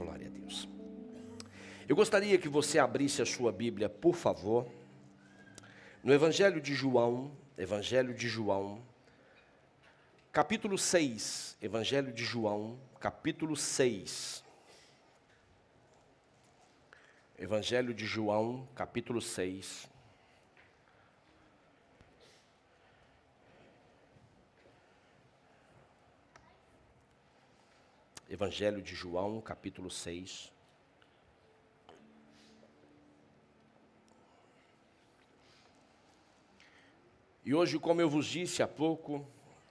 Glória a Deus. Eu gostaria que você abrisse a sua Bíblia, por favor, no Evangelho de João, capítulo 6, Evangelho de João, capítulo 6. Evangelho de João, capítulo 6. Evangelho de João, capítulo 6. E hoje, como eu vos disse há pouco,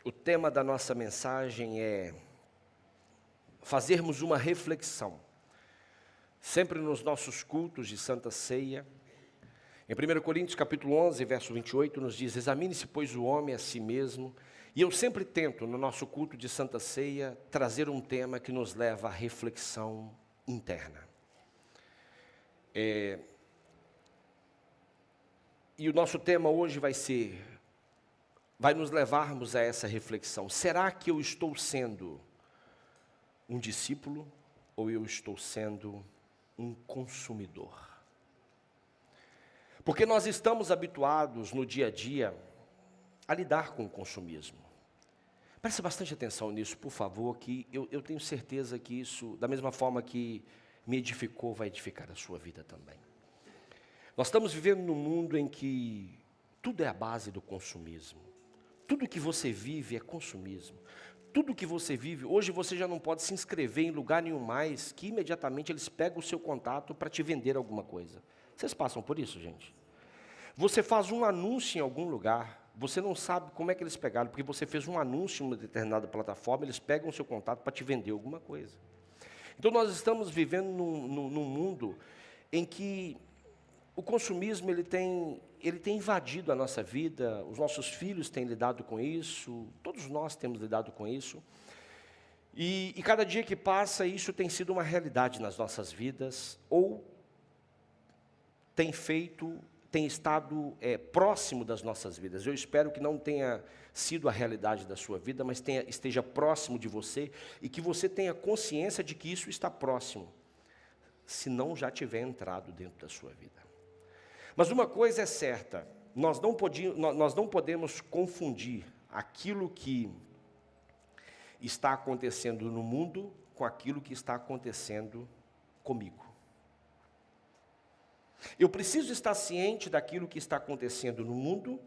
o tema da nossa mensagem é fazermos uma reflexão. Sempre nos nossos cultos de Santa Ceia, em 1 Coríntios capítulo 11, verso 28, nos diz: examine-se, pois, o homem a si mesmo. E eu sempre tento, no nosso culto de Santa Ceia, trazer um tema que nos leva à reflexão interna. E o nosso tema hoje vai nos levarmos a essa reflexão. Será que eu estou sendo um discípulo ou eu estou sendo um consumidor? Porque nós estamos habituados no dia a dia a lidar com o consumismo. Preste bastante atenção nisso, por favor, que eu tenho certeza que isso, da mesma forma que me edificou, vai edificar a sua vida também. Nós estamos vivendo num mundo em que tudo é a base do consumismo. Tudo que você vive é consumismo. Tudo que você vive, hoje você já não pode se inscrever em lugar nenhum mais, que imediatamente eles pegam o seu contato para te vender alguma coisa. Vocês passam por isso, gente? Você faz um anúncio em algum lugar, você não sabe como é que eles pegaram, porque você fez um anúncio em uma determinada plataforma, eles pegam o seu contato para te vender alguma coisa. Então nós estamos vivendo num mundo em que o consumismo ele tem invadido a nossa vida, os nossos filhos têm lidado com isso, todos nós temos lidado com isso. E cada dia que passa, isso tem sido uma realidade nas nossas vidas, ou tem estado próximo das nossas vidas. Eu espero que não tenha sido a realidade da sua vida, mas esteja próximo de você, e que você tenha consciência de que isso está próximo, se não já tiver entrado dentro da sua vida. Mas uma coisa é certa, nós não podemos confundir aquilo que está acontecendo no mundo com aquilo que está acontecendo comigo. Eu preciso estar ciente daquilo que está acontecendo no mundo,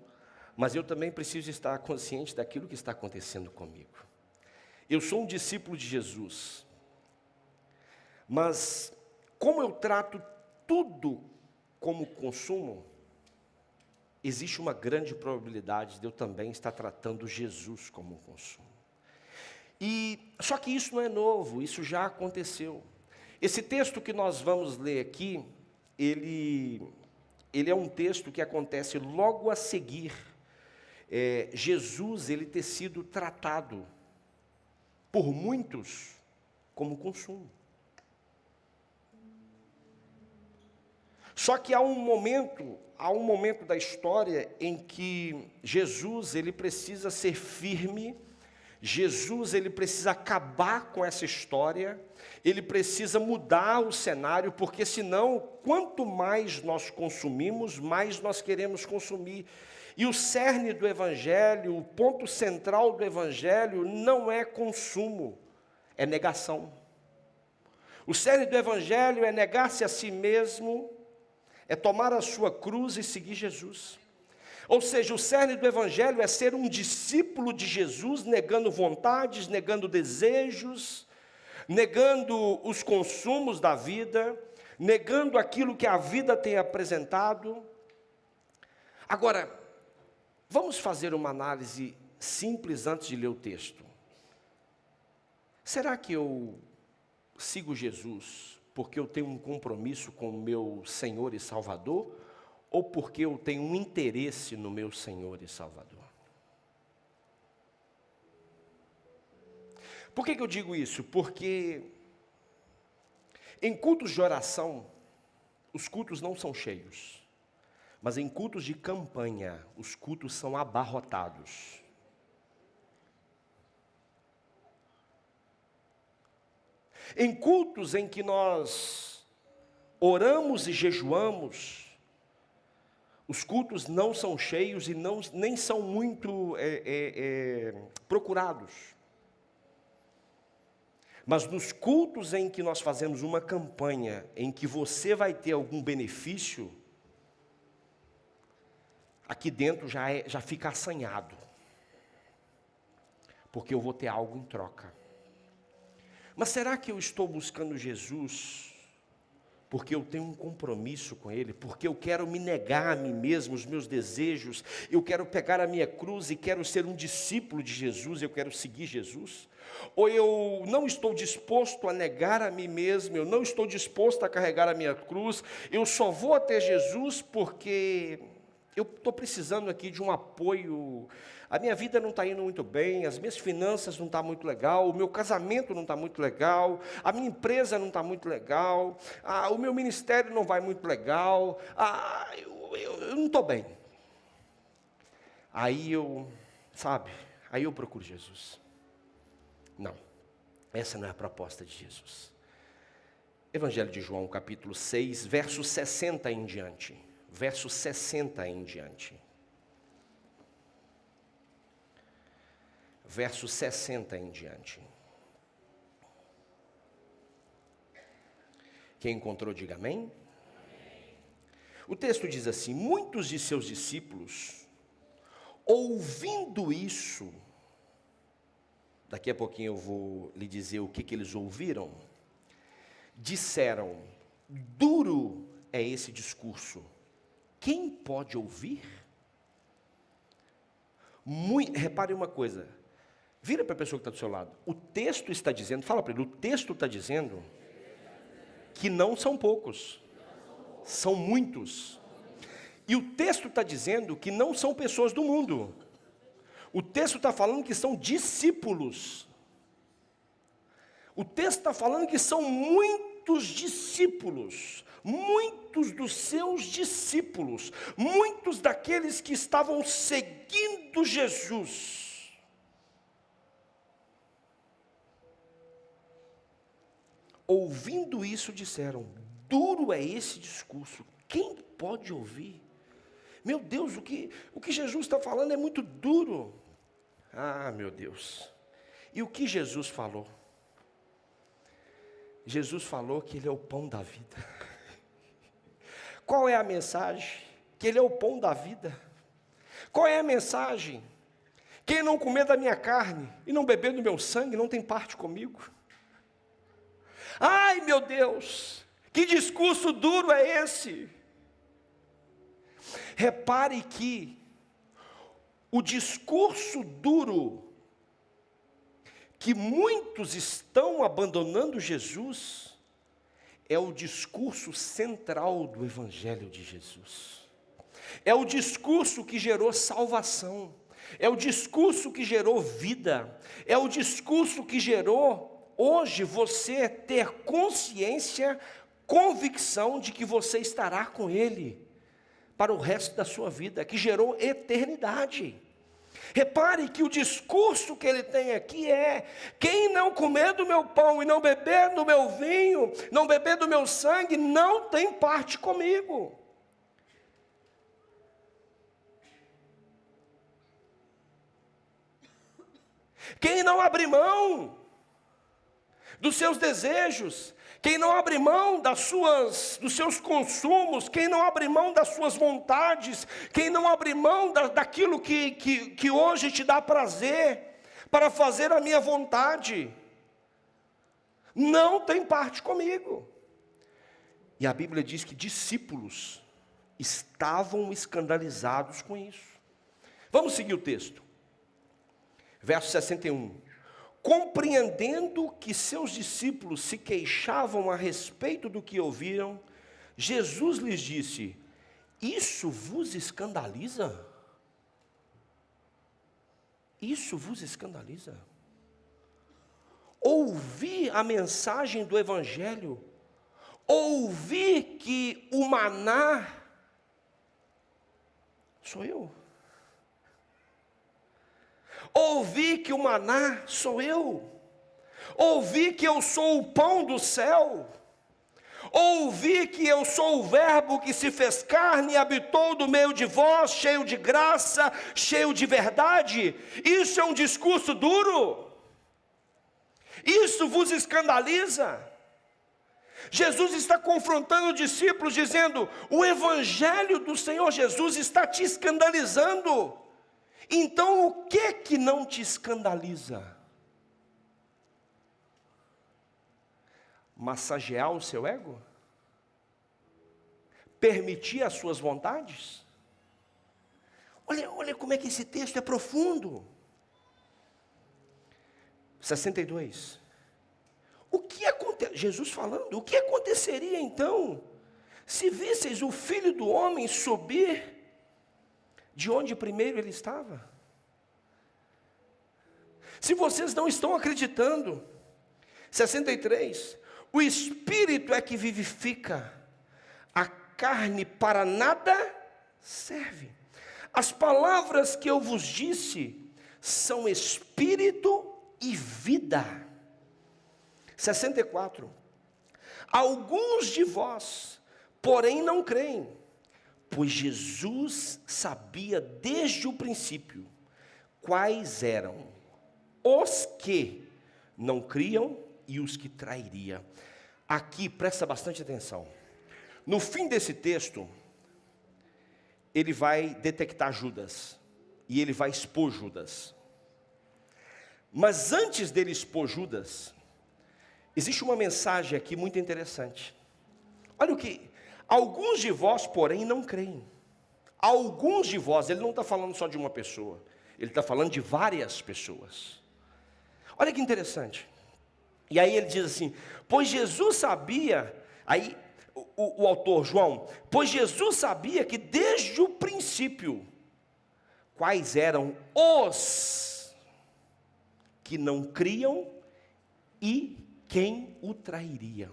mas eu também preciso estar consciente daquilo que está acontecendo comigo. Eu sou um discípulo de Jesus, mas como eu trato tudo como consumo, existe uma grande probabilidade de eu também estar tratando Jesus como um consumo. Só que isso não é novo, isso já aconteceu. Esse texto que nós vamos ler aqui, ele é um texto que acontece logo a seguir Jesus ele ter sido tratado por muitos como consumo. Só que há um momento da história em que Jesus ele precisa ser firme, Jesus ele precisa acabar com essa história, ele precisa mudar o cenário, porque senão, quanto mais nós consumimos, mais nós queremos consumir. E o cerne do Evangelho, o ponto central do Evangelho não é consumo, é negação. O cerne do Evangelho é negar-se a si mesmo, é tomar a sua cruz e seguir Jesus. Ou seja, o cerne do Evangelho é ser um discípulo de Jesus, negando vontades, negando desejos, negando os consumos da vida, negando aquilo que a vida tem apresentado. Agora, vamos fazer uma análise simples antes de ler o texto. Será que eu sigo Jesus porque eu tenho um compromisso com o meu Senhor e Salvador, ou porque eu tenho um interesse no meu Senhor e Salvador? Por que eu digo isso? Porque em cultos de oração, os cultos não são cheios, mas em cultos de campanha, os cultos são abarrotados. Em cultos em que nós oramos e jejuamos, os cultos não são cheios e nem são muito procurados. Mas nos cultos em que nós fazemos uma campanha, em que você vai ter algum benefício, aqui dentro já fica assanhado. Porque eu vou ter algo em troca. Mas será que eu estou buscando Jesus porque eu tenho um compromisso com Ele, porque eu quero me negar a mim mesmo, os meus desejos, eu quero pegar a minha cruz e quero ser um discípulo de Jesus, eu quero seguir Jesus? Ou eu não estou disposto a negar a mim mesmo, eu não estou disposto a carregar a minha cruz, eu só vou até Jesus porque eu estou precisando aqui de um apoio, a minha vida não está indo muito bem, as minhas finanças não estão muito legal, o meu casamento não está muito legal, a minha empresa não está muito legal, o meu ministério não vai muito legal, eu não estou bem. Aí eu procuro Jesus. Não, essa não é a proposta de Jesus. Evangelho de João, capítulo 6, verso 60 em diante. Verso 60 em diante. Verso 60 em diante. Quem encontrou, diga amém. O texto diz assim: muitos de seus discípulos, ouvindo isso, daqui a pouquinho eu vou lhe dizer o que eles ouviram, disseram: duro é esse discurso, quem pode ouvir? Repare uma coisa, vira para a pessoa que está do seu lado, o texto está dizendo, fala para ele, o texto está dizendo que não são poucos, são muitos. E o texto está dizendo que não são pessoas do mundo. O texto está falando que são discípulos. O texto está falando que são muitos discípulos. Muitos dos seus discípulos. Muitos daqueles que estavam seguindo Jesus. Ouvindo isso, disseram: duro é esse discurso, quem pode ouvir? Meu Deus, o que Jesus está falando é muito duro. Ah, meu Deus. E o que Jesus falou? Jesus falou que Ele é o pão da vida. Qual é a mensagem? Que Ele é o pão da vida. Qual é a mensagem? Quem não comer da minha carne e não beber do meu sangue não tem parte comigo. Ai, meu Deus, que discurso duro é esse? Repare que o discurso duro que muitos estão abandonando Jesus é o discurso central do Evangelho de Jesus. É o discurso que gerou salvação, é o discurso que gerou vida, é o discurso que gerou hoje você ter consciência, convicção de que você estará com Ele para o resto da sua vida, que gerou eternidade. Repare que o discurso que ele tem aqui é: quem não comer do meu pão e não beber do meu vinho, não beber do meu sangue, não tem parte comigo. Quem não abrir mão dos seus desejos, quem não abre mão dos seus consumos, quem não abre mão das suas vontades, quem não abre mão daquilo que hoje te dá prazer, para fazer a minha vontade, não tem parte comigo. E a Bíblia diz que discípulos estavam escandalizados com isso. Vamos seguir o texto. Verso 61. Compreendendo que seus discípulos se queixavam a respeito do que ouviram, Jesus lhes disse: isso vos escandaliza? Isso vos escandaliza? Ouvir a mensagem do Evangelho, ouvir que o maná sou eu. Ouvir que o maná sou eu. Ouvi que eu sou o pão do céu. Ouvi que eu sou o verbo que se fez carne e habitou do meio de vós, cheio de graça, cheio de verdade. Isso é um discurso duro? Isso vos escandaliza? Jesus está confrontando os discípulos, dizendo: o evangelho do Senhor Jesus está te escandalizando. Então o que não te escandaliza? Massagear o seu ego? Permitir as suas vontades? Olha como é que esse texto é profundo. 62. O que acontece? Jesus falando, o que aconteceria então, se visseis o Filho do Homem subir de onde primeiro ele estava? Se vocês não estão acreditando. 63. O Espírito é que vivifica, a carne para nada serve. As palavras que eu vos disse são Espírito e vida. 64. Alguns de vós, porém, não creem, pois Jesus sabia desde o princípio quais eram os que não criam e os que trairiam. Aqui, presta bastante atenção. No fim desse texto, ele vai detectar Judas, e ele vai expor Judas. Mas antes dele expor Judas, existe uma mensagem aqui muito interessante. Olha o que: alguns de vós, porém, não creem. Alguns de vós, ele não está falando só de uma pessoa, ele está falando de várias pessoas. Olha que interessante. E aí ele diz assim: pois Jesus sabia, aí o autor João, pois Jesus sabia que desde o princípio, quais eram os que não criam e quem o trairiam.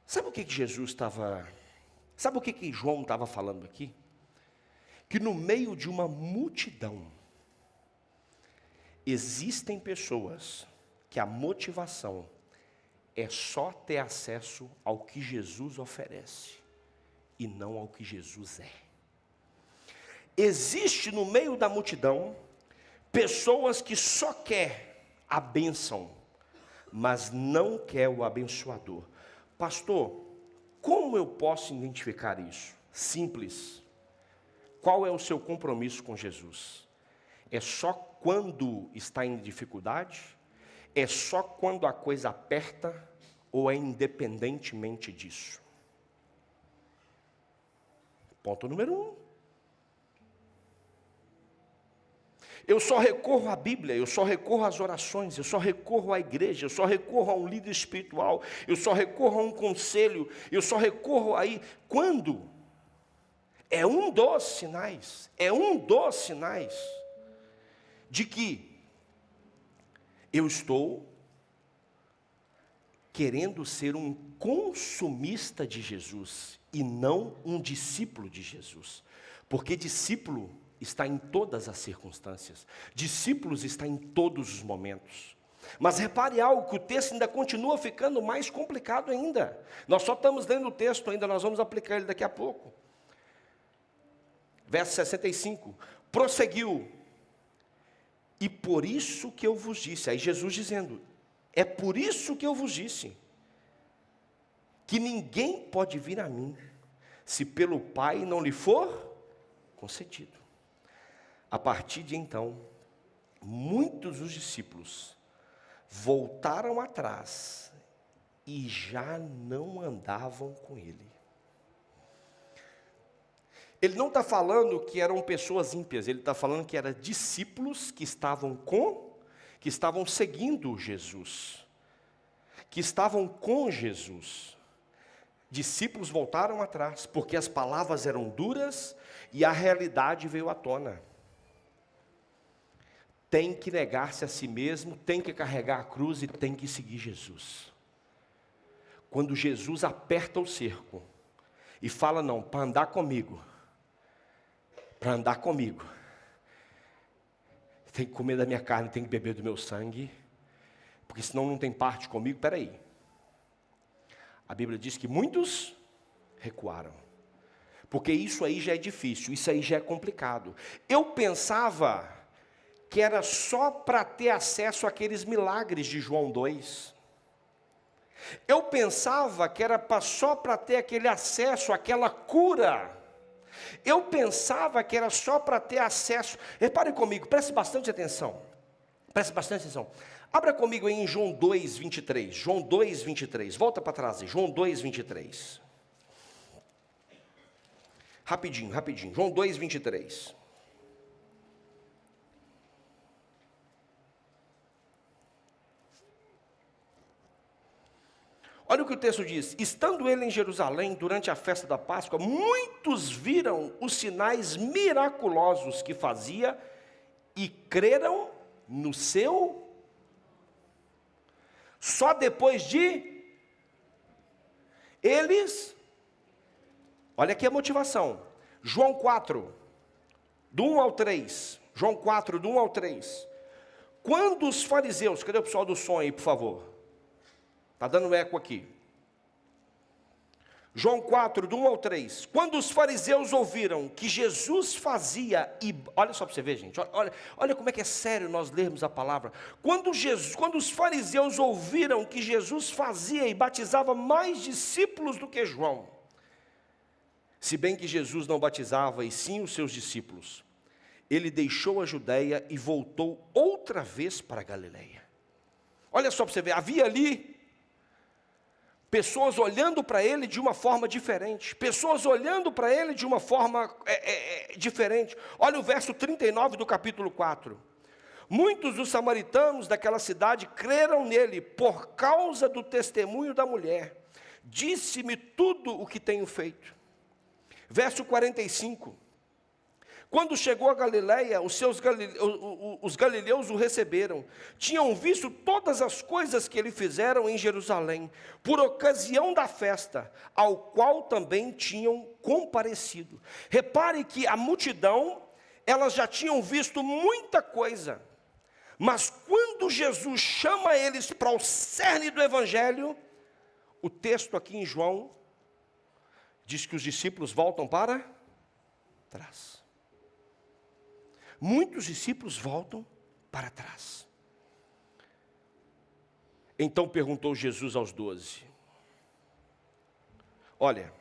Sabe o que Jesus estava, sabe o que João estava falando aqui? Que no meio de uma multidão, existem pessoas que a motivação é só ter acesso ao que Jesus oferece e não ao que Jesus é. Existe no meio da multidão pessoas que só quer a bênção, mas não quer o abençoador. Pastor, como eu posso identificar isso? Simples. Qual é o seu compromisso com Jesus? É só quando está em dificuldade? É só quando a coisa aperta? Ou é independentemente disso? Ponto número 1. Eu só recorro à Bíblia, eu só recorro às orações, eu só recorro à igreja, eu só recorro a um líder espiritual, eu só recorro a um conselho, eu só recorro aí quando? É um dos sinais de que eu estou querendo ser um consumista de Jesus e não um discípulo de Jesus. Porque discípulo está em todas as circunstâncias. Discípulos está em todos os momentos. Mas repare algo, que o texto ainda continua ficando mais complicado ainda. Nós só estamos lendo o texto ainda, nós vamos aplicar ele daqui a pouco. Verso 65. Prosseguiu. E por isso que eu vos disse. Aí Jesus dizendo: é por isso que eu vos disse, que ninguém pode vir a mim, se pelo Pai não lhe for concedido. A partir de então, muitos dos discípulos voltaram atrás e já não andavam com ele. Ele não está falando que eram pessoas ímpias, ele está falando que eram discípulos que estavam seguindo Jesus, que estavam com Jesus. Discípulos voltaram atrás, porque as palavras eram duras e a realidade veio à tona. Tem que negar-se a si mesmo, tem que carregar a cruz e tem que seguir Jesus. Quando Jesus aperta o cerco e fala: não, para andar comigo, tem que comer da minha carne, tem que beber do meu sangue, porque senão não tem parte comigo. Espera aí. A Bíblia diz que muitos recuaram. Porque isso aí já é difícil, isso aí já é complicado. Eu pensava que era só para ter acesso àqueles milagres de João 2. Eu pensava que era só para ter aquele acesso àquela cura. Eu pensava que era só para ter acesso. Repare comigo, preste bastante atenção. Preste bastante atenção. Abra comigo aí em João 2, 23. João 2, 23. Volta para trás aí. João 2, 23. Rapidinho, rapidinho. João 2, 23. Olha o que o texto diz. Estando ele em Jerusalém durante a festa da Páscoa, muitos viram os sinais miraculosos que fazia e creram no seu. Só depois de eles. Olha aqui a motivação. João 4, do 1 ao 3. João 4, do 1 ao 3. Quando os fariseus, cadê o pessoal do som aí, por favor? Está dando eco aqui. João 4, do 1 ao 3. Quando os fariseus ouviram que Jesus fazia, e olha só para você ver, gente, olha como é que é sério nós lermos a palavra. Quando os fariseus ouviram que Jesus fazia e batizava mais discípulos do que João, se bem que Jesus não batizava, e sim os seus discípulos, ele deixou a Judéia e voltou outra vez para a Galileia. Olha só para você ver, havia ali pessoas olhando para ele de uma forma diferente. Pessoas olhando para ele de uma forma diferente. Olha o verso 39 do capítulo 4. Muitos dos samaritanos daquela cidade creram nele por causa do testemunho da mulher. Disse-me tudo o que tenho feito. Verso 45. Quando chegou a Galileia, os galileus o receberam. Tinham visto todas as coisas que ele fizeram em Jerusalém, por ocasião da festa, ao qual também tinham comparecido. Repare que a multidão, elas já tinham visto muita coisa. Mas quando Jesus chama eles para o cerne do Evangelho, o texto aqui em João diz que os discípulos voltam para trás. Muitos discípulos voltam para trás. Então perguntou Jesus aos 12. Olha,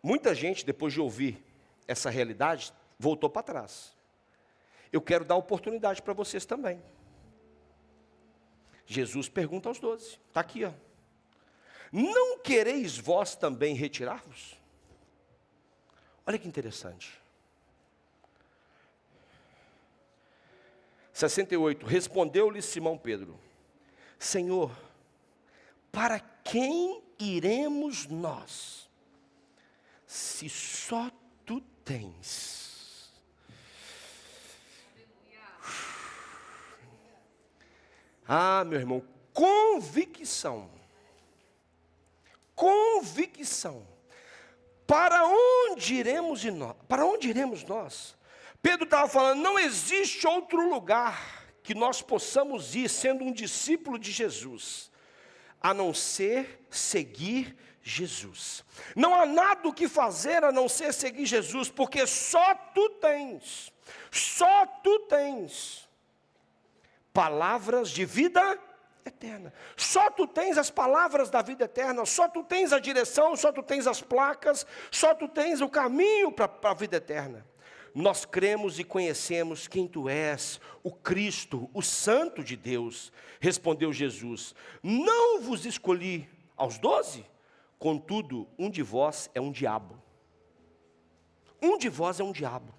muita gente, depois de ouvir essa realidade, voltou para trás. Eu quero dar oportunidade para vocês também. Jesus pergunta aos 12. Está aqui, ó. Não quereis vós também retirar-vos? Olha que interessante. 68, respondeu-lhe Simão Pedro, Senhor, para quem iremos nós, se só tu tens? Ah, meu irmão, convicção, para onde iremos nós? Para onde iremos nós? Pedro estava falando, não existe outro lugar que nós possamos ir, sendo um discípulo de Jesus, a não ser seguir Jesus. Não há nada o que fazer a não ser seguir Jesus, porque só tu tens palavras de vida eterna. Só tu tens as palavras da vida eterna, só tu tens a direção, só tu tens as placas, só tu tens o caminho para a vida eterna. Nós cremos e conhecemos quem tu és, o Cristo, o Santo de Deus. Respondeu Jesus, não vos escolhi aos 12? Contudo, um de vós é um diabo. Um de vós é um diabo.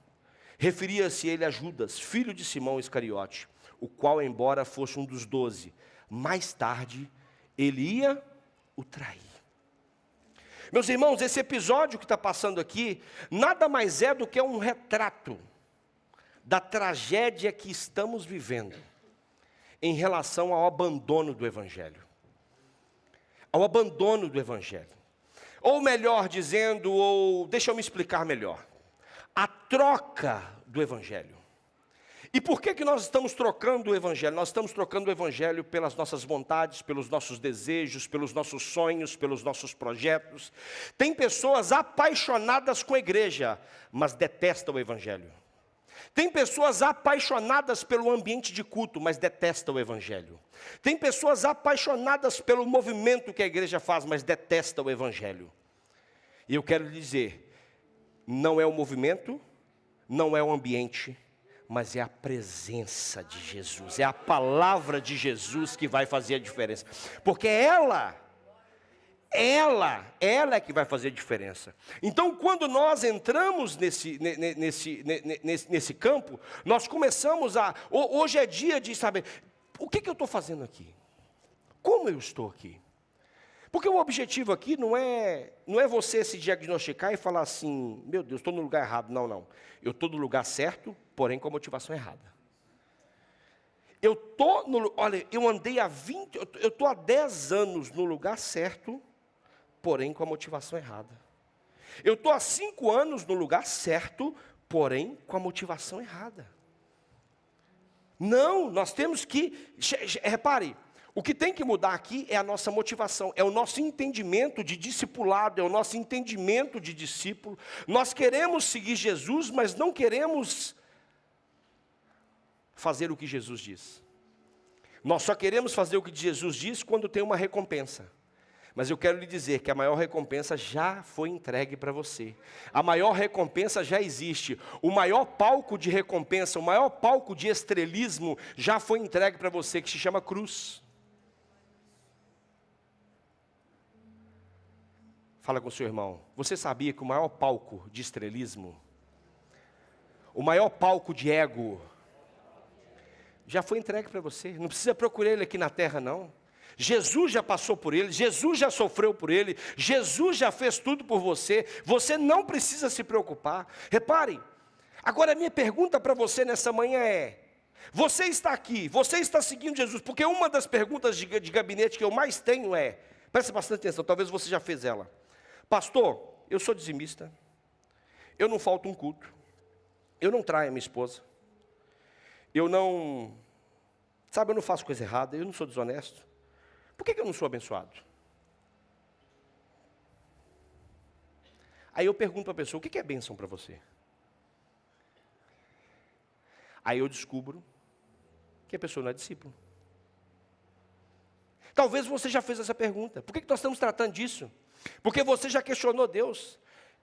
Referia-se ele a Judas, filho de Simão Iscariote, o qual, embora fosse um dos 12, mais tarde ele ia o trair. Meus irmãos, esse episódio que está passando aqui, nada mais é do que um retrato da tragédia que estamos vivendo em relação ao abandono do Evangelho. Ao abandono do Evangelho. Ou melhor dizendo, deixa eu me explicar melhor. A troca do Evangelho. E por que nós estamos trocando o Evangelho? Nós estamos trocando o Evangelho pelas nossas vontades, pelos nossos desejos, pelos nossos sonhos, pelos nossos projetos. Tem pessoas apaixonadas com a igreja, mas detestam o Evangelho. Tem pessoas apaixonadas pelo ambiente de culto, mas detestam o Evangelho. Tem pessoas apaixonadas pelo movimento que a igreja faz, mas detestam o Evangelho. E eu quero lhe dizer, não é o movimento, não é o ambiente, mas é a presença de Jesus, é a palavra de Jesus que vai fazer a diferença. Porque ela é que vai fazer a diferença. Então, quando nós entramos nesse campo, nós começamos hoje é dia de saber, o que eu estou fazendo aqui? Como eu estou aqui? Porque o objetivo aqui não é você se diagnosticar e falar assim, meu Deus, estou no lugar errado. Não. Eu estou no lugar certo, porém com a motivação errada. Olha, eu andei eu estou há 10 anos no lugar certo, porém com a motivação errada. Eu estou há 5 anos no lugar certo, porém com a motivação errada. Não, nós temos que, repare, o que tem que mudar aqui é a nossa motivação, é o nosso entendimento de discipulado, é o nosso entendimento de discípulo. Nós queremos seguir Jesus, mas não queremos fazer o que Jesus diz. Nós só queremos fazer o que Jesus diz quando tem uma recompensa. Mas eu quero lhe dizer que a maior recompensa já foi entregue para você. A maior recompensa já existe. O maior palco de recompensa, o maior palco de estrelismo já foi entregue para você, que se chama cruz. Fala com o seu irmão, você sabia que o maior palco de estrelismo, o maior palco de ego, já foi entregue para você? Não precisa procurar ele aqui na terra, não. Jesus já passou por ele, Jesus já sofreu por ele, Jesus já fez tudo por você, você não precisa se preocupar. Repare, agora a minha pergunta para você nessa manhã é, você está aqui, você está seguindo Jesus, porque uma das perguntas de gabinete que eu mais tenho é, preste bastante atenção, talvez você já fez ela. Pastor, eu sou dizimista, eu não falto um culto, eu não traio a minha esposa, eu não faço coisa errada, eu não sou desonesto. Por que eu não sou abençoado? Aí eu pergunto para a pessoa, o que é bênção para você? Aí eu descubro que a pessoa não é discípulo. Talvez você já fez essa pergunta, por que nós estamos tratando disso? Porque você já questionou Deus.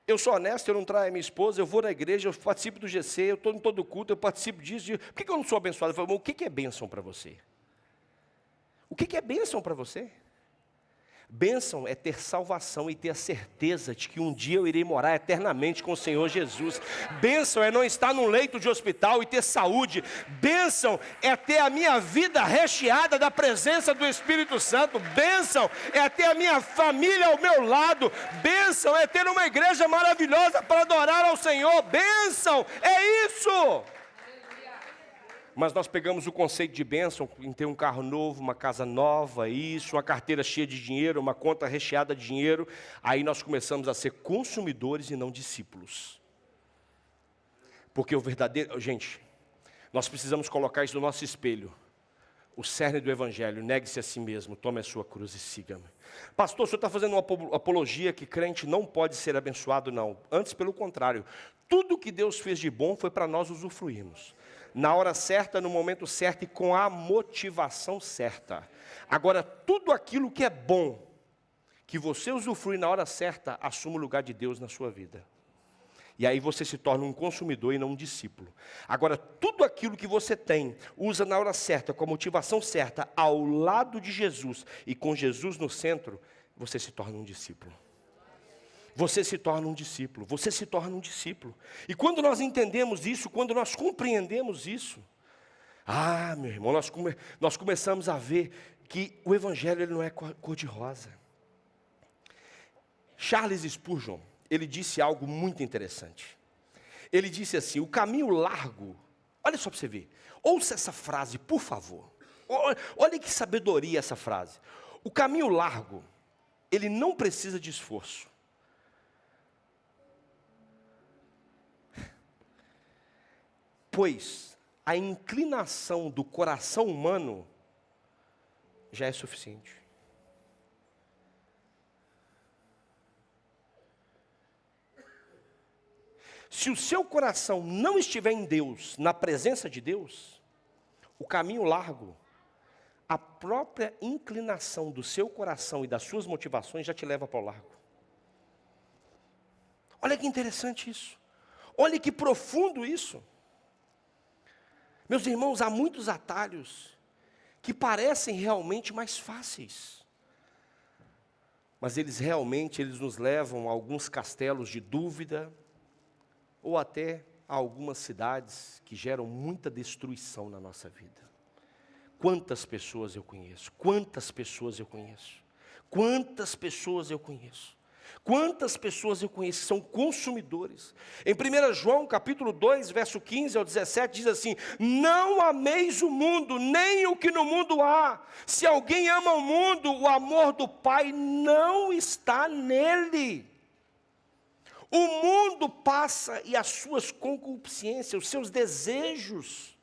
Eu sou honesto, eu não traio a minha esposa, eu vou na igreja, eu participo do GC, eu estou em todo culto, eu participo disso. Por que eu não sou abençoado? Eu falo, o que é bênção para você? O que é bênção para você? Bênção é ter salvação e ter a certeza de que um dia eu irei morar eternamente com o Senhor Jesus. Bênção é não estar num leito de hospital e ter saúde. Bênção é ter a minha vida recheada da presença do Espírito Santo. Bênção é ter a minha família ao meu lado. Bênção é ter uma igreja maravilhosa para adorar ao Senhor. Bênção é isso. Mas nós pegamos o conceito de bênção em ter um carro novo, uma casa nova, isso, uma carteira cheia de dinheiro, uma conta recheada de dinheiro. Aí nós começamos a ser consumidores e não discípulos. Porque o verdadeiro... Gente, nós precisamos colocar isso no nosso espelho. O cerne do Evangelho, negue-se a si mesmo, tome a sua cruz e siga-me. Pastor, o senhor está fazendo uma apologia que crente não pode ser abençoado, não. Antes, pelo contrário, tudo que Deus fez de bom foi para nós usufruirmos. Na hora certa, no momento certo e com a motivação certa. Agora, tudo aquilo que é bom, que você usufrui na hora certa, assume o lugar de Deus na sua vida. E aí você se torna um consumidor e não um discípulo. Agora, tudo aquilo que você tem, usa na hora certa, com a motivação certa, ao lado de Jesus e com Jesus no centro, você se torna um discípulo. Você se torna um discípulo, você se torna um discípulo. E quando nós entendemos isso, quando nós compreendemos isso, meu irmão, nós começamos a ver que o Evangelho ele não é cor-de-rosa. Charles Spurgeon, ele disse algo muito interessante. Ele disse assim, o caminho largo, olha só para você ver, ouça essa frase, por favor. Olha que sabedoria essa frase. O caminho largo, ele não precisa de esforço. Pois a inclinação do coração humano já é suficiente. Se o seu coração não estiver em Deus, na presença de Deus, o caminho largo, a própria inclinação do seu coração e das suas motivações já te leva para o largo. Olha que interessante isso. Olha que profundo isso. Meus irmãos, há muitos atalhos que parecem realmente mais fáceis. Mas eles nos levam a alguns castelos de dúvida, ou até a algumas cidades que geram muita destruição na nossa vida. Quantas pessoas eu conheço, quantas pessoas eu conheço, quantas pessoas eu conheço, quantas pessoas eu conheço que são consumidores. Em 1 João capítulo 2, verso 15 ao 17, diz assim: não ameis o mundo, nem o que no mundo há. Se alguém ama o mundo, o amor do Pai não está nele. O mundo passa e as suas concupiscências, os seus desejos,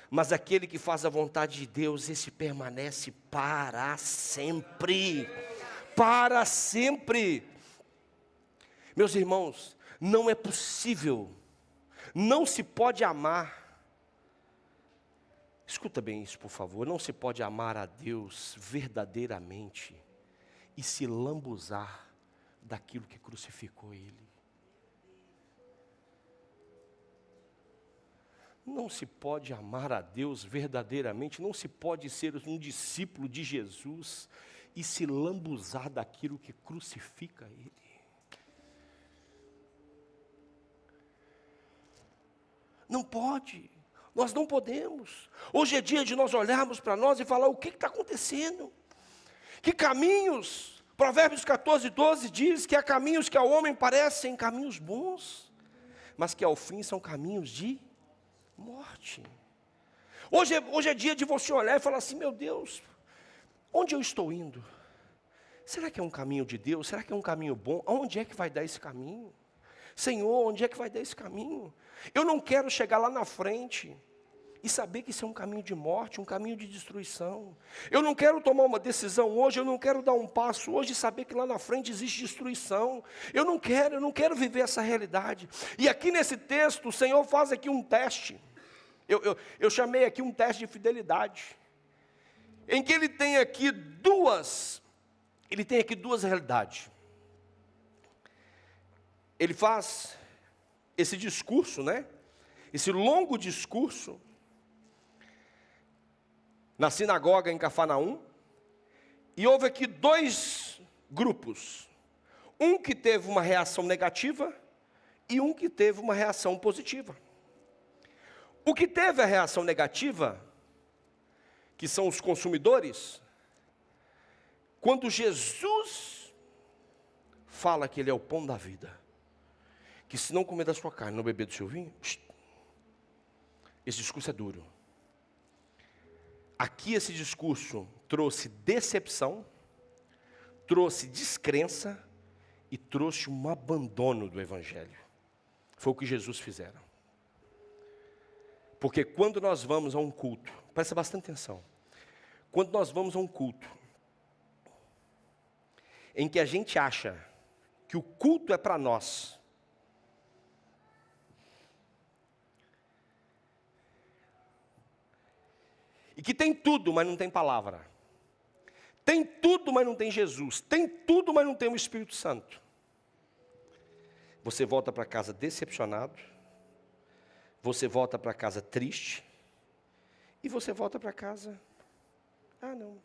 mas aquele que faz a vontade de Deus, esse permanece para sempre. Para sempre. Meus irmãos, não é possível, não se pode amar. Escuta bem isso, por favor. Não se pode amar a Deus verdadeiramente e se lambuzar daquilo que crucificou Ele. Não se pode amar a Deus verdadeiramente, não se pode ser um discípulo de Jesus e se lambuzar daquilo que crucifica Ele. Não pode, nós não podemos. Hoje é dia de nós olharmos para nós e falar: o que está acontecendo? Que caminhos? Provérbios 14, 12 diz que há caminhos que ao homem parecem caminhos bons, mas que ao fim são caminhos de morte. Hoje é dia de você olhar e falar assim: meu Deus, onde eu estou indo? Será que é um caminho de Deus? Será que é um caminho bom? Aonde é que vai dar esse caminho? Senhor, onde é que vai dar esse caminho? Eu não quero chegar lá na frente e saber que isso é um caminho de morte, um caminho de destruição. Eu não quero tomar uma decisão hoje, eu não quero dar um passo hoje e saber que lá na frente existe destruição. Eu não quero viver essa realidade. E aqui nesse texto, o Senhor faz aqui um teste. Eu chamei aqui um teste de fidelidade, em que ele tem aqui duas realidades. Ele faz esse discurso, esse longo discurso, na sinagoga em Cafarnaum, e houve aqui dois grupos, um que teve uma reação negativa e um que teve uma reação positiva. O que teve a reação negativa, que são os consumidores, quando Jesus fala que Ele é o pão da vida, que se não comer da sua carne, não beber do seu vinho, esse discurso é duro. Aqui esse discurso trouxe decepção, trouxe descrença e trouxe um abandono do Evangelho. Foi o que Jesus fizeram. Porque quando nós vamos a um culto, presta bastante atenção, quando nós vamos a um culto, em que a gente acha que o culto é para nós, e que tem tudo, mas não tem palavra, tem tudo, mas não tem Jesus, tem tudo, mas não tem o Espírito Santo, você volta para casa decepcionado, você volta para casa triste, e você volta para casa: não,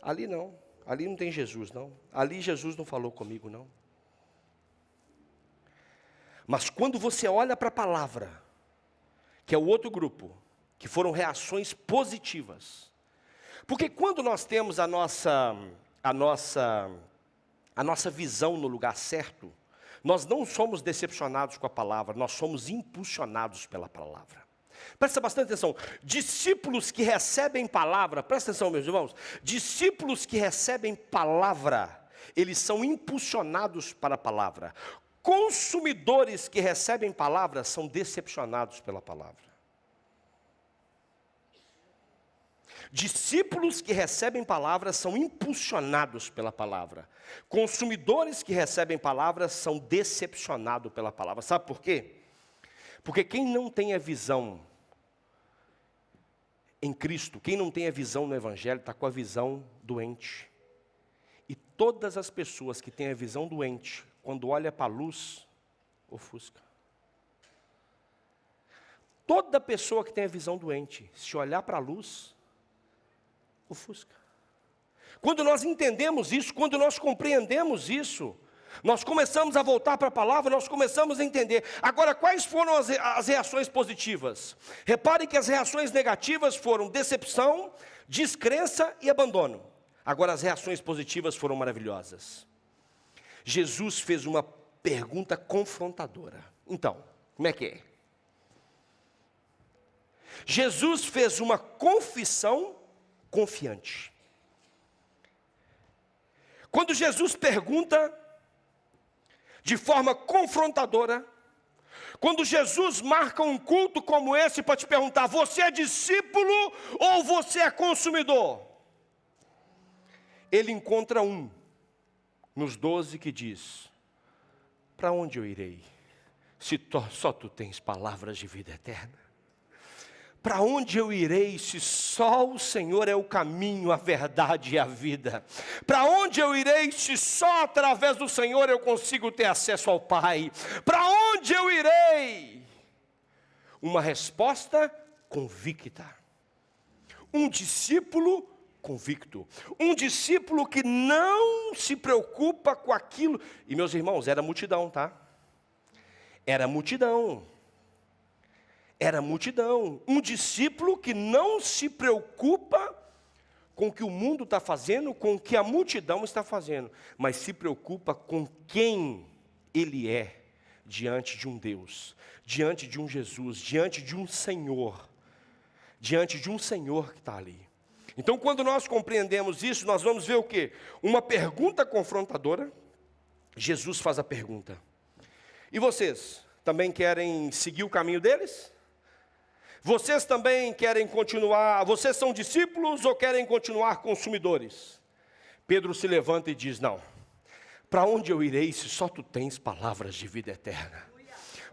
ali não tem Jesus não, ali Jesus não falou comigo não. Mas quando você olha para a palavra, que é o outro grupo, que foram reações positivas, porque quando nós temos a nossa visão no lugar certo, nós não somos decepcionados com a palavra, nós somos impulsionados pela palavra. Presta bastante atenção, discípulos que recebem palavra, presta atenção meus irmãos, discípulos que recebem palavra, eles são impulsionados para a palavra. Consumidores que recebem palavra são decepcionados pela palavra. Discípulos que recebem palavras são impulsionados pela palavra. Consumidores que recebem palavras são decepcionados pela palavra. Sabe por quê? Porque quem não tem a visão em Cristo, quem não tem a visão no Evangelho, está com a visão doente. E todas as pessoas que têm a visão doente, quando olha para a luz, ofusca. Toda pessoa que tem a visão doente, se olhar para a luz, ofusca. Quando nós entendemos isso, quando nós compreendemos isso, nós começamos a voltar para a palavra, nós começamos a entender. Agora, quais foram as reações positivas? Repare que as reações negativas foram decepção, descrença e abandono. Agora, as reações positivas foram maravilhosas. Jesus fez uma pergunta confrontadora. Então, como é que é? Jesus fez uma confissão confiante. Quando Jesus pergunta de forma confrontadora, quando Jesus marca um culto como esse para te perguntar, você é discípulo ou você é consumidor? Ele encontra um nos 12 que diz, para onde eu irei, se só tu tens palavras de vida eterna? Para onde eu irei, se só o Senhor é o caminho, a verdade e a vida? Para onde eu irei, se só através do Senhor eu consigo ter acesso ao Pai? Para onde eu irei? Uma resposta convicta. Um discípulo convicto. Um discípulo que não se preocupa com aquilo. E meus irmãos, era multidão, tá? Era multidão. Era multidão. Um discípulo que não se preocupa com o que o mundo está fazendo, com o que a multidão está fazendo, mas se preocupa com quem ele é diante de um Deus, diante de um Jesus, diante de um Senhor, diante de um Senhor que está ali. Então, quando nós compreendemos isso, nós vamos ver o quê? Uma pergunta confrontadora. Jesus faz a pergunta: e vocês também querem seguir o caminho deles? Vocês também querem continuar, vocês são discípulos ou querem continuar consumidores? Pedro se levanta e diz, não, para onde eu irei se só tu tens palavras de vida eterna?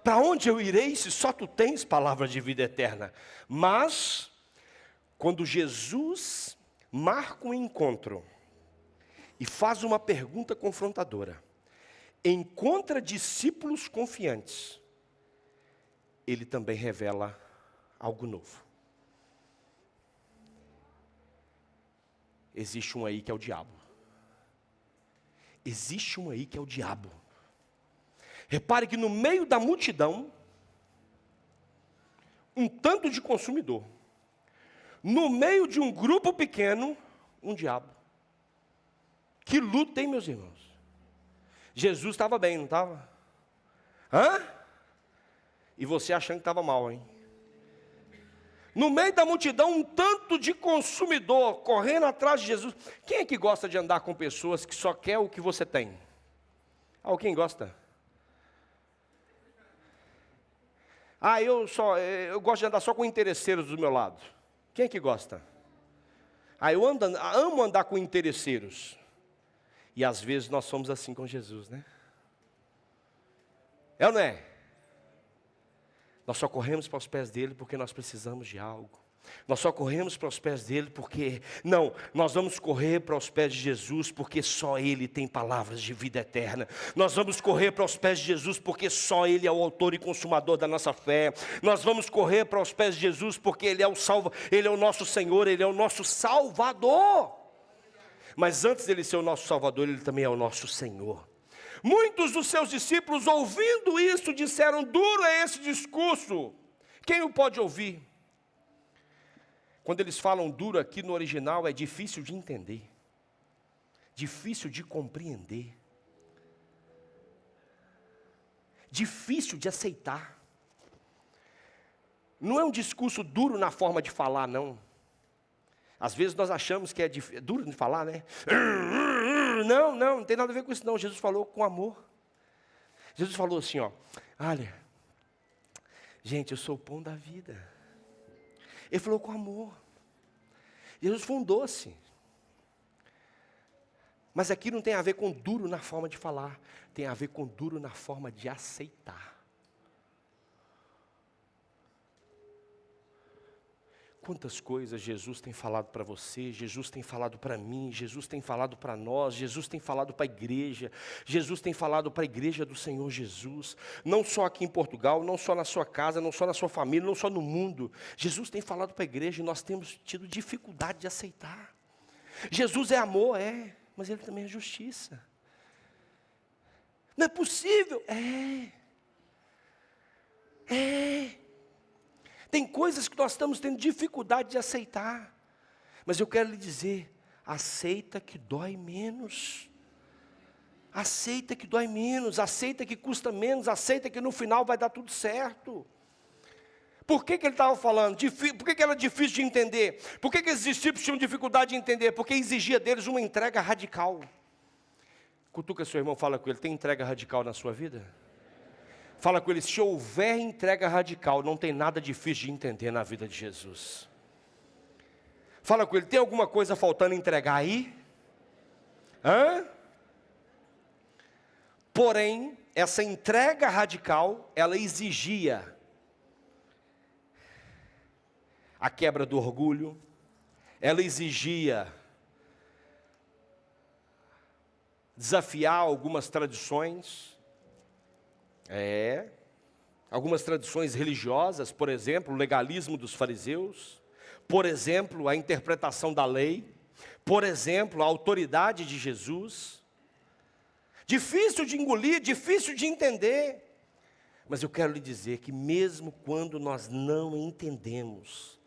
Para onde eu irei se só tu tens palavras de vida eterna? Mas, quando Jesus marca um encontro e faz uma pergunta confrontadora, encontra discípulos confiantes, ele também revela algo novo. Existe um aí que é o diabo. Existe um aí que é o diabo. Repare que no meio da multidão, um tanto de consumidor. No meio de um grupo pequeno, um diabo. Que luta, hein, meus irmãos? Jesus estava bem, não estava? Hã? E você achando que estava mal, hein? No meio da multidão, um tanto de consumidor correndo atrás de Jesus. Quem é que gosta de andar com pessoas que só quer o que você tem? Alguém gosta? Eu gosto de andar só com interesseiros do meu lado. Quem é que gosta? Eu amo andar com interesseiros. E às vezes nós somos assim com Jesus, né? É ou não é? Nós só corremos para os pés dele porque nós precisamos de algo. Nós só corremos para os pés dele porque... Não, nós vamos correr para os pés de Jesus porque só ele tem palavras de vida eterna. Nós vamos correr para os pés de Jesus porque só ele é o autor e consumador da nossa fé. Nós vamos correr para os pés de Jesus porque ele é o nosso Senhor, ele é o nosso Salvador. Mas antes dele ser o nosso Salvador, ele também é o nosso Senhor. Muitos dos seus discípulos, ouvindo isso, disseram, duro é esse discurso. Quem o pode ouvir? Quando eles falam duro aqui no original, é difícil de entender. Difícil de compreender. Difícil de aceitar. Não é um discurso duro na forma de falar, não. Às vezes nós achamos que é duro de falar, né? Não tem nada a ver com isso não. Jesus falou com amor. Jesus falou assim, ó, olha, gente, eu sou o pão da vida. Ele falou com amor. Jesus foi um doce. Mas aqui não tem a ver com duro na forma de falar, tem a ver com duro na forma de aceitar. Quantas coisas Jesus tem falado para você, Jesus tem falado para mim, Jesus tem falado para nós, Jesus tem falado para a igreja, Jesus tem falado para a igreja do Senhor Jesus, não só aqui em Portugal, não só na sua casa, não só na sua família, não só no mundo. Jesus tem falado para a igreja e nós temos tido dificuldade de aceitar. Jesus é amor, mas Ele também é justiça. Não é possível, Tem coisas que nós estamos tendo dificuldade de aceitar. Mas eu quero lhe dizer, aceita que dói menos. Aceita que dói menos, aceita que custa menos, aceita que no final vai dar tudo certo. Por que ele estava falando? Por que era difícil de entender? Por que esses discípulos tinham dificuldade de entender? Porque exigia deles uma entrega radical. Cutuca seu irmão, fala com ele, tem entrega radical na sua vida? Fala com ele, se houver entrega radical, não tem nada difícil de entender na vida de Jesus. Fala com ele, tem alguma coisa faltando entregar aí? Porém, essa entrega radical, ela exigia a quebra do orgulho, ela exigia desafiar algumas tradições, algumas tradições religiosas, por exemplo, o legalismo dos fariseus, por exemplo, a interpretação da lei, por exemplo, a autoridade de Jesus. Difícil de engolir, difícil de entender, mas eu quero lhe dizer que mesmo quando nós não entendemos,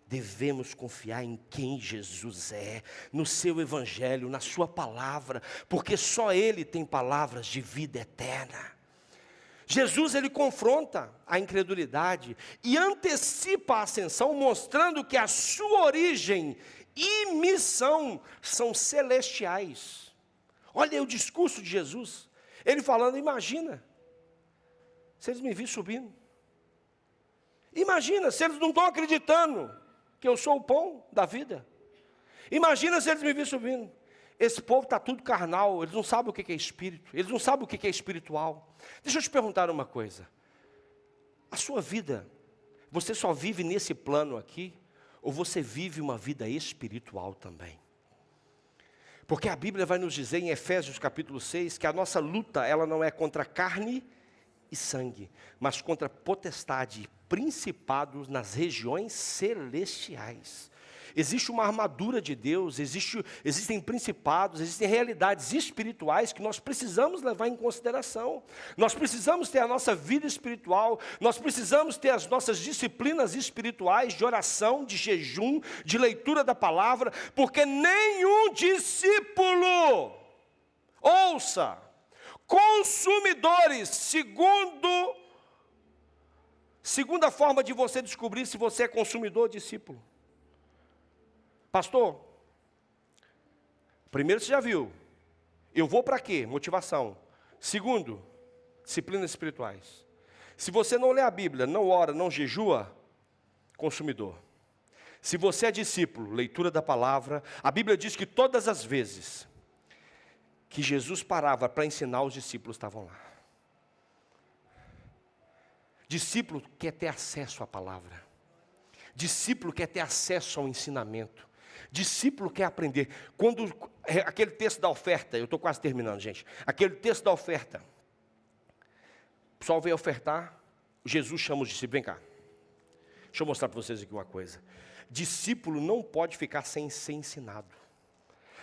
devemos confiar em quem Jesus é, no seu evangelho, na sua palavra, porque só Ele tem palavras de vida eterna. Jesus, ele confronta a incredulidade e antecipa a ascensão, mostrando que a sua origem e missão são celestiais. Olha aí o discurso de Jesus, ele falando, imagina, se eles me virem subindo, imagina se eles não estão acreditando que eu sou o pão da vida, imagina se eles me virem subindo. Esse povo está tudo carnal, eles não sabem o que é espírito, eles não sabem o que é espiritual. Deixa eu te perguntar uma coisa, a sua vida, você só vive nesse plano aqui, ou você vive uma vida espiritual também? Porque a Bíblia vai nos dizer em Efésios capítulo 6, que a nossa luta, ela não é contra carne e sangue, mas contra potestade e principados nas regiões celestiais. Existe uma armadura de Deus, existem principados, existem realidades espirituais que nós precisamos levar em consideração. Nós precisamos ter a nossa vida espiritual, nós precisamos ter as nossas disciplinas espirituais de oração, de jejum, de leitura da palavra, porque nenhum discípulo, ouça, consumidores, segunda forma de você descobrir se você é consumidor ou discípulo. Pastor, primeiro você já viu, eu vou para quê? Motivação. Segundo, disciplinas espirituais. Se você não lê a Bíblia, não ora, não jejua, consumidor. Se você é discípulo, leitura da palavra, a Bíblia diz que todas as vezes que Jesus parava para ensinar, os discípulos estavam lá. Discípulo quer ter acesso à palavra. Discípulo quer ter acesso ao ensinamento. Discípulo quer aprender. Quando aquele texto da oferta, eu estou quase terminando, gente. Aquele texto da oferta, o pessoal veio ofertar, Jesus chama os discípulos, vem cá. Deixa eu mostrar para vocês aqui uma coisa. Discípulo não pode ficar sem ser ensinado.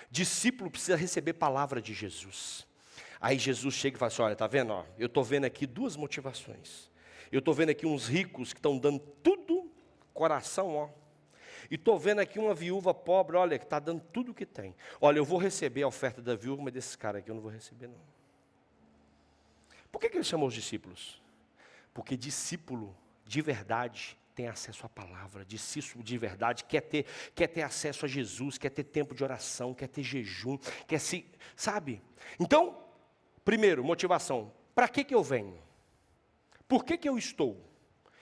Discípulo precisa receber palavra de Jesus. Aí Jesus chega e fala assim, olha, está vendo? Ó, eu estou vendo aqui duas motivações. Eu estou vendo aqui uns ricos que estão dando tudo, coração, ó. E estou vendo aqui uma viúva pobre, olha, que está dando tudo o que tem. Olha, eu vou receber a oferta da viúva, mas desses caras aqui eu não vou receber, não. Por que ele chamou os discípulos? Porque discípulo de verdade tem acesso à palavra. Discípulo de verdade quer ter acesso a Jesus, quer ter tempo de oração, quer ter jejum, quer se... Sabe? Então, primeiro, motivação. Para que eu venho? Por que eu estou?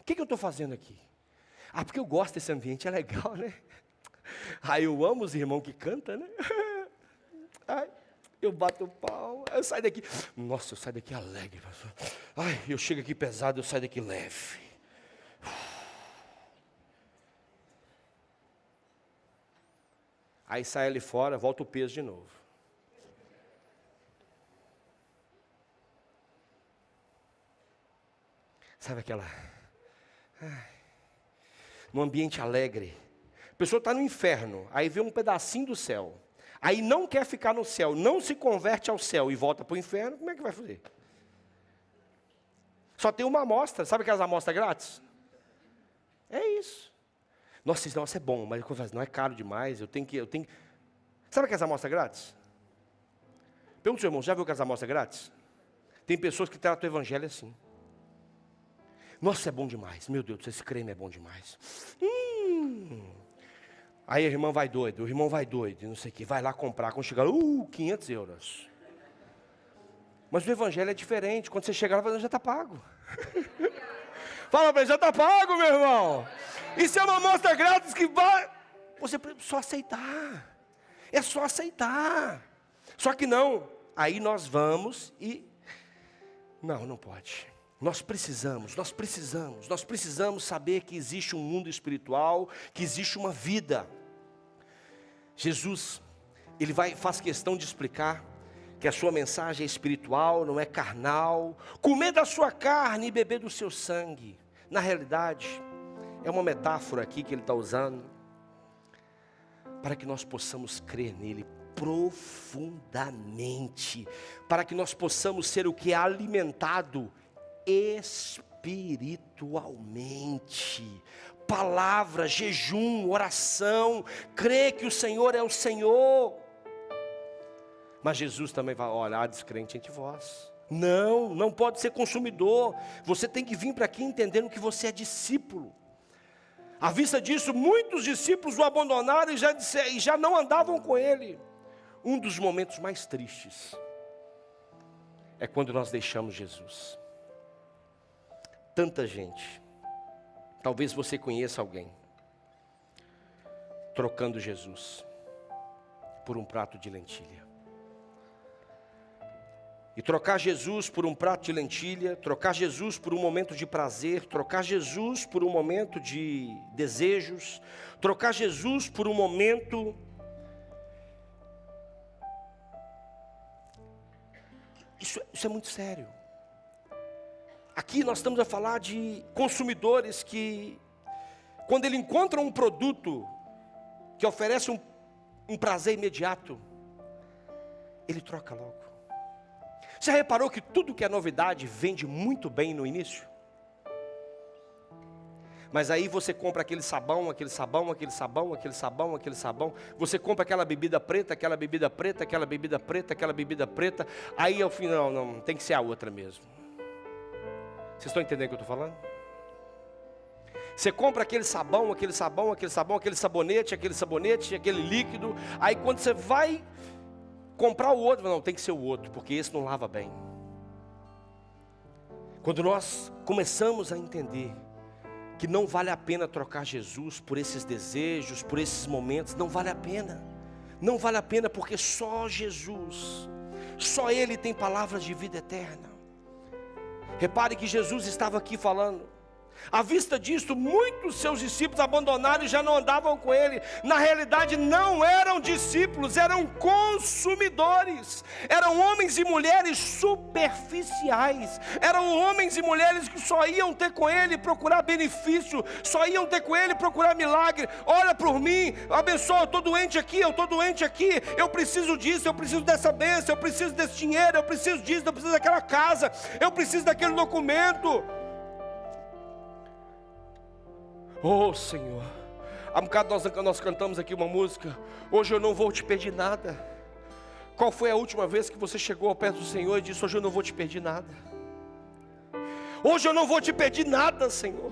O que eu estou fazendo aqui? Ah, porque eu gosto desse ambiente, é legal, né? Aí eu amo os irmãos que cantam, né? Ai, eu bato o pau, eu saio daqui. Nossa, eu saio daqui alegre, pastor. Ai, eu chego aqui pesado, eu saio daqui leve. Aí sai ali fora, volta o peso de novo. Sabe aquela... num ambiente alegre. A pessoa está no inferno, aí vê um pedacinho do céu. Aí não quer ficar no céu, não se converte ao céu e volta para o inferno, como é que vai fazer? Só tem uma amostra, sabe aquelas amostras grátis? É isso. Nossa, isso é bom, mas não é caro demais, eu tenho que... Sabe aquelas amostras grátis? Pergunta ao seu irmão, já viu aquelas amostras grátis? Tem pessoas que tratam o evangelho assim. Nossa, é bom demais, meu Deus, esse creme é bom demais. Aí a irmã vai doida, o irmão vai doido, não sei o que, vai lá comprar, quando chegar, 500 euros. Mas o evangelho é diferente, quando você chegar lá, já está pago. Fala para ele, já está pago, meu irmão. Isso é uma amostra grátis que vai... Você só aceitar. É só aceitar. Só que não. Aí nós vamos e... Não pode. Nós precisamos saber que existe um mundo espiritual, que existe uma vida. Jesus, ele faz questão de explicar que a sua mensagem é espiritual, não é carnal. Comer da sua carne e beber do seu sangue. Na realidade, é uma metáfora aqui que ele está usando, para que nós possamos crer nele profundamente, para que nós possamos ser o que é alimentado espiritualmente. Palavra, jejum, oração, crer que o Senhor é o Senhor. Mas Jesus também vai olhar descrente entre vós. Não pode ser consumidor. Você tem que vir para aqui entendendo que você é discípulo. À vista disso, muitos discípulos o abandonaram e já não andavam com ele. Um dos momentos mais tristes é quando nós deixamos Jesus. Tanta gente, talvez você conheça alguém, trocando Jesus por um prato de lentilha. E trocar Jesus por um prato de lentilha, trocar Jesus por um momento de prazer, trocar Jesus por um momento de desejos, trocar Jesus por um momento... Isso é muito sério. Aqui nós estamos a falar de consumidores que, quando ele encontra um produto que oferece um prazer imediato, ele troca logo. Você reparou que tudo que é novidade vende muito bem no início? Mas aí você compra aquele sabão, aquele sabão, aquele sabão, aquele sabão, aquele sabão. Você compra aquela bebida preta, aquela bebida preta, aquela bebida preta, aquela bebida preta. Aí ao final, não, tem que ser a outra mesmo. Vocês estão entendendo o que eu estou falando? Você compra aquele sabão, aquele sabão, aquele sabão, aquele sabonete, aquele líquido. Aí quando você vai comprar o outro, não, tem que ser o outro, porque esse não lava bem. Quando nós começamos a entender que não vale a pena trocar Jesus por esses desejos, por esses momentos, não vale a pena. Não vale a pena porque só Jesus, só Ele tem palavras de vida eterna. Repare que Jesus estava aqui falando. À vista disso, muitos seus discípulos abandonaram e já não andavam com ele. Na realidade não eram discípulos, eram consumidores. Eram homens e mulheres superficiais. Eram homens e mulheres que só iam ter com ele procurar benefício, só iam ter com ele procurar milagre. Olha por mim, abençoa, eu estou doente aqui, eu preciso disso, eu preciso dessa bênção, eu preciso desse dinheiro, eu preciso disso, eu preciso daquela casa, eu preciso daquele documento. Oh Senhor, há um bocado nós cantamos aqui uma música, hoje eu não vou te pedir nada. Qual foi a última vez que você chegou ao pé do Senhor e disse, hoje eu não vou te pedir nada? Hoje eu não vou te pedir nada, Senhor.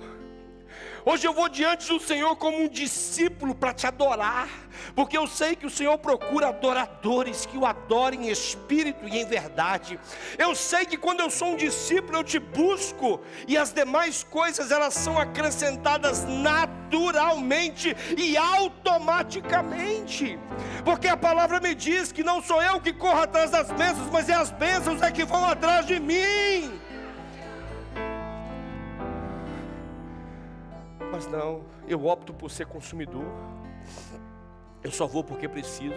Hoje eu vou diante do Senhor como um discípulo para te adorar, porque eu sei que o Senhor procura adoradores que o adorem em espírito e em verdade. Eu sei que quando eu sou um discípulo eu te busco, e as demais coisas elas são acrescentadas naturalmente e automaticamente, porque a palavra me diz que não sou eu que corro atrás das bênçãos, mas é as bênçãos que vão atrás de mim. Mas não, eu opto por ser consumidor. Eu só vou porque preciso.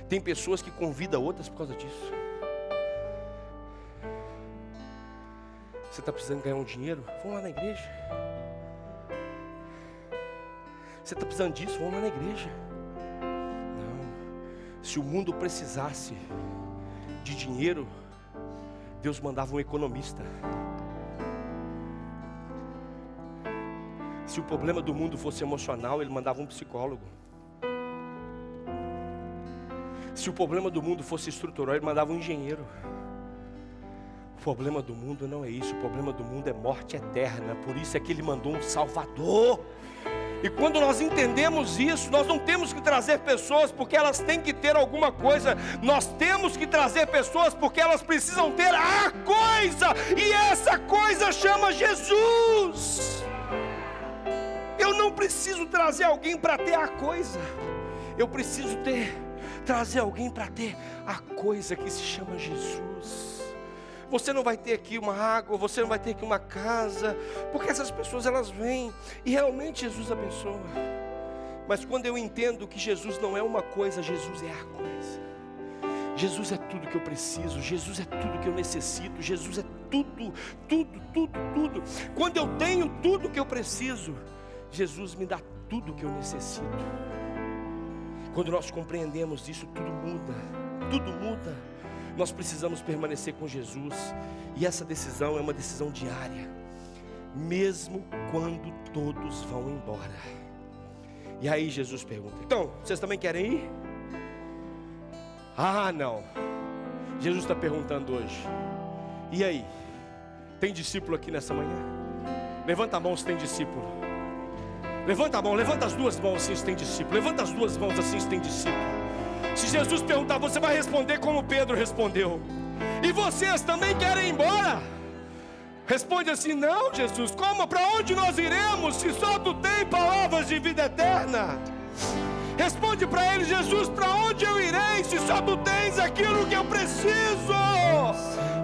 Tem pessoas que convidam outras por causa disso. Você está precisando ganhar um dinheiro? Vamos lá na igreja. Você está precisando disso? Vamos lá na igreja. Não. Se o mundo precisasse de dinheiro, Deus mandava um economista. Se o problema do mundo fosse emocional, Ele mandava um psicólogo. Se o problema do mundo fosse estrutural, Ele mandava um engenheiro. O problema do mundo não é isso. O problema do mundo é morte eterna. Por isso é que Ele mandou um Salvador. E quando nós entendemos isso, nós não temos que trazer pessoas porque elas têm que ter alguma coisa. Nós temos que trazer pessoas porque elas precisam ter a coisa. E essa coisa chama Jesus. Eu não preciso trazer alguém para ter a coisa. Eu preciso trazer alguém para ter a coisa que se chama Jesus. Você não vai ter aqui uma água, você não vai ter aqui uma casa, porque essas pessoas elas vêm e realmente Jesus abençoa. Mas quando eu entendo que Jesus não é uma coisa, Jesus é a coisa. Jesus é tudo que eu preciso, Jesus é tudo que eu necessito, Jesus é tudo. Quando eu tenho tudo que eu preciso, Jesus me dá tudo que eu necessito. Quando nós compreendemos isso, tudo muda. Nós precisamos permanecer com Jesus, e essa decisão é uma decisão diária, mesmo quando todos vão embora. E aí Jesus pergunta: então, vocês também querem ir? Ah, não. Jesus está perguntando hoje: e aí? Tem discípulo aqui nessa manhã? Levanta a mão se tem discípulo. Levanta a mão, levanta as duas mãos assim se tem discípulo. Levanta as duas mãos assim se tem discípulo. Se Jesus perguntar, você vai responder como Pedro respondeu: e vocês também querem ir embora? Responde assim: não, Jesus, como? Para onde nós iremos se só tu tem palavras de vida eterna? Responde para ele: Jesus, para onde eu irei se só tu tens aquilo que eu preciso?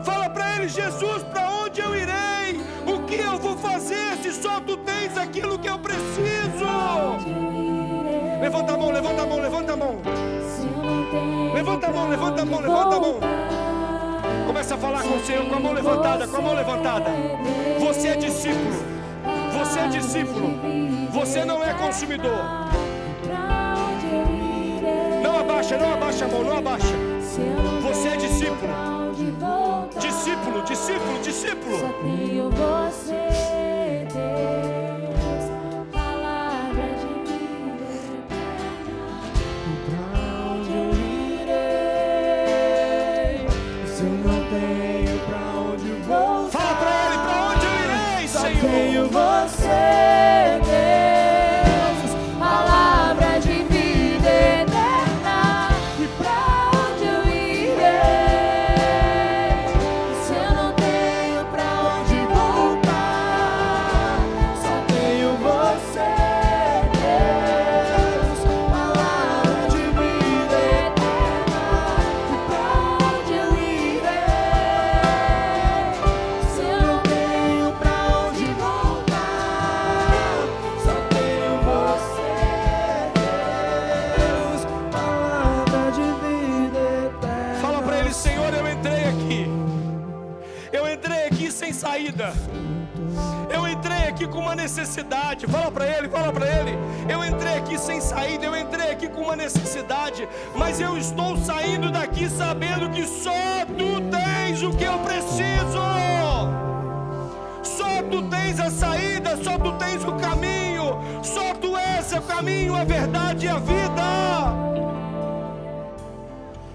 Fala para ele: Jesus, para onde eu irei? O que eu vou fazer se só tu tens aquilo que eu preciso? Levanta a mão, levanta a mão, levanta a mão. Levanta a mão, levanta a mão, levanta a mão. Começa a falar com o Senhor com a mão levantada, com a mão levantada. Você é discípulo. Você é discípulo. Você não é consumidor. Não abaixa a mão, não abaixa. Você é discípulo. Discípulo. Só tenho você, Deus, palavra de vida eterna. Pra onde eu irei, se eu não tenho pra onde voltar? Fala pra ele: pra onde eu irei, Só Senhor? tenho você, Deus, palavra de vida eterna. E pra onde eu irei, se eu não tenho pra onde voltar? Só tenho você, Deus, palavra de vida eterna. E pra onde eu irei, se eu não tenho pra onde voltar? Só tenho você, Deus, palavra de vida eterna. Fala para ele: Senhor, eu entrei aqui sem saída. Eu entrei aqui com uma necessidade. Fala para ele. Eu entrei aqui sem saída, eu entrei aqui com uma necessidade, mas eu estou saindo daqui sabendo que só tu tens o que eu preciso. Só tu tens a saída, só tu tens o caminho, só tu és o caminho, a verdade e a vida.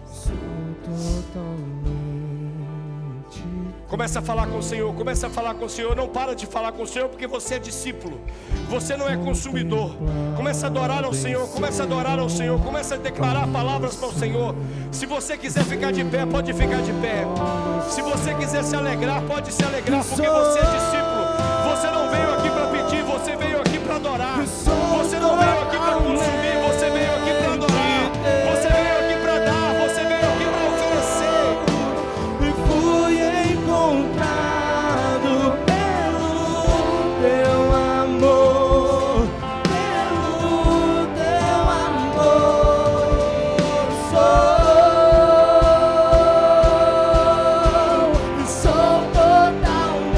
Sou totalmente Começa a falar com o Senhor, começa a falar com o Senhor. Não para de falar com o Senhor, porque você é discípulo, você não é consumidor. Começa a adorar ao Senhor, começa a adorar ao Senhor, começa a declarar palavras para o Senhor. Se você quiser ficar de pé, pode ficar de pé. Se você quiser se alegrar, pode se alegrar, porque você é discípulo. Você não veio aqui para pedir, você veio aqui para adorar. Você não veio aqui para consumir, você veio aqui para adorar. Você veio aqui para dar, você veio aqui para oferecer. E fui encontrado pelo teu amor, pelo teu amor. Sou totalmente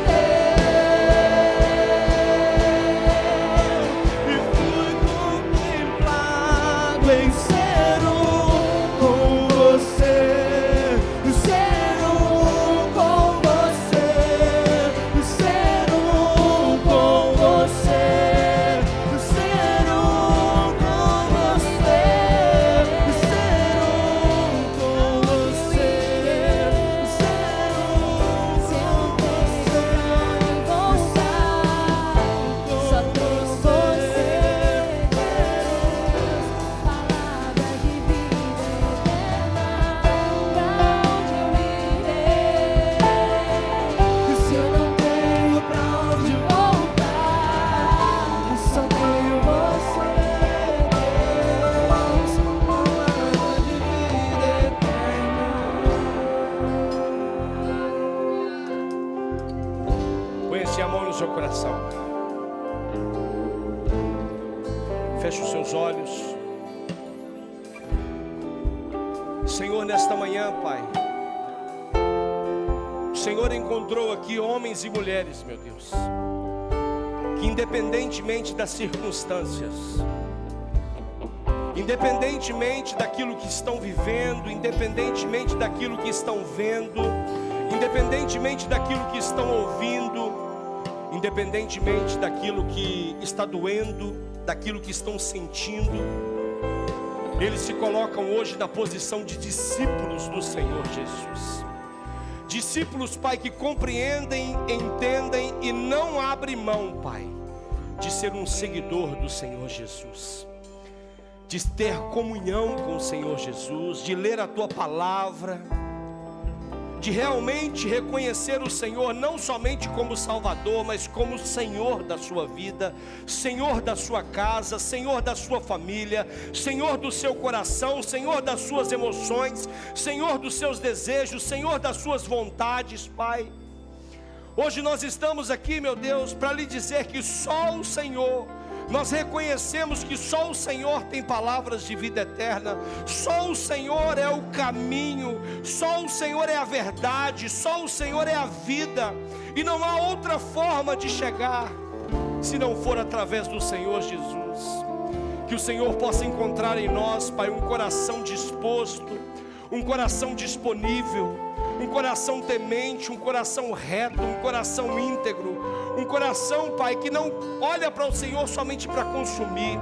teu. E fui contemplado em ser com você. Ser com você, ser com você, ser com você, ser com você, Só tem você, palavra de vida eterna, pra onde eu irei? Se eu não tenho pra onde voltar, só tenho você, Deus, palavra de vida eterna. Põe a mão no seu coração. Feche os seus olhos. Senhor, nesta manhã, Pai, o Senhor encontrou aqui homens e mulheres, meu Deus, que independentemente das circunstâncias, independentemente daquilo que estão vivendo, independentemente daquilo que estão vendo, independentemente daquilo que estão ouvindo, independentemente daquilo que está doendo, daquilo que estão sentindo, eles se colocam hoje na posição de discípulos do Senhor Jesus. Discípulos, Pai, que compreendem, entendem e não abrem mão, Pai, de ser um seguidor do Senhor Jesus, de ter comunhão com o Senhor Jesus, de ler a Tua palavra, de realmente reconhecer o Senhor não somente como Salvador, mas como Senhor da sua vida, Senhor da sua casa, Senhor da sua família, Senhor do seu coração, Senhor das suas emoções, Senhor dos seus desejos, Senhor das suas vontades, Pai. Hoje nós estamos aqui, meu Deus, para lhe dizer que só o Senhor, nós reconhecemos que só o Senhor tem palavras de vida eterna, só o Senhor é o caminho, só o Senhor é a verdade, só o Senhor é a vida, e não há outra forma de chegar, se não for através do Senhor Jesus. Que o Senhor possa encontrar em nós, Pai, um coração disposto, um coração disponível, um coração temente, um coração reto, um coração íntegro, um coração, Pai, que não olha para o Senhor somente para consumir,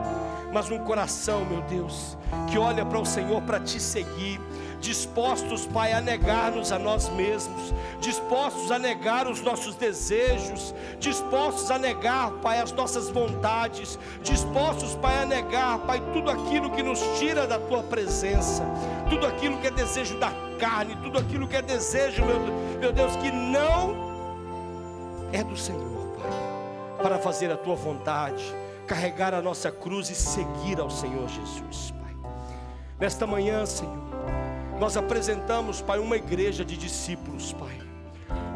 mas um coração, meu Deus, que olha para o Senhor para te seguir, dispostos, Pai, a negar-nos a nós mesmos, dispostos a negar os nossos desejos, dispostos a negar, Pai, as nossas vontades, dispostos, Pai, a negar, Pai, tudo aquilo que nos tira da Tua presença, tudo aquilo que é desejo da carne, tudo aquilo que é desejo, meu Deus, que não é do Senhor, Pai, para fazer a Tua vontade, carregar a nossa cruz e seguir ao Senhor Jesus, Pai. Nesta manhã, Senhor, nós apresentamos, Pai, uma igreja de discípulos, Pai,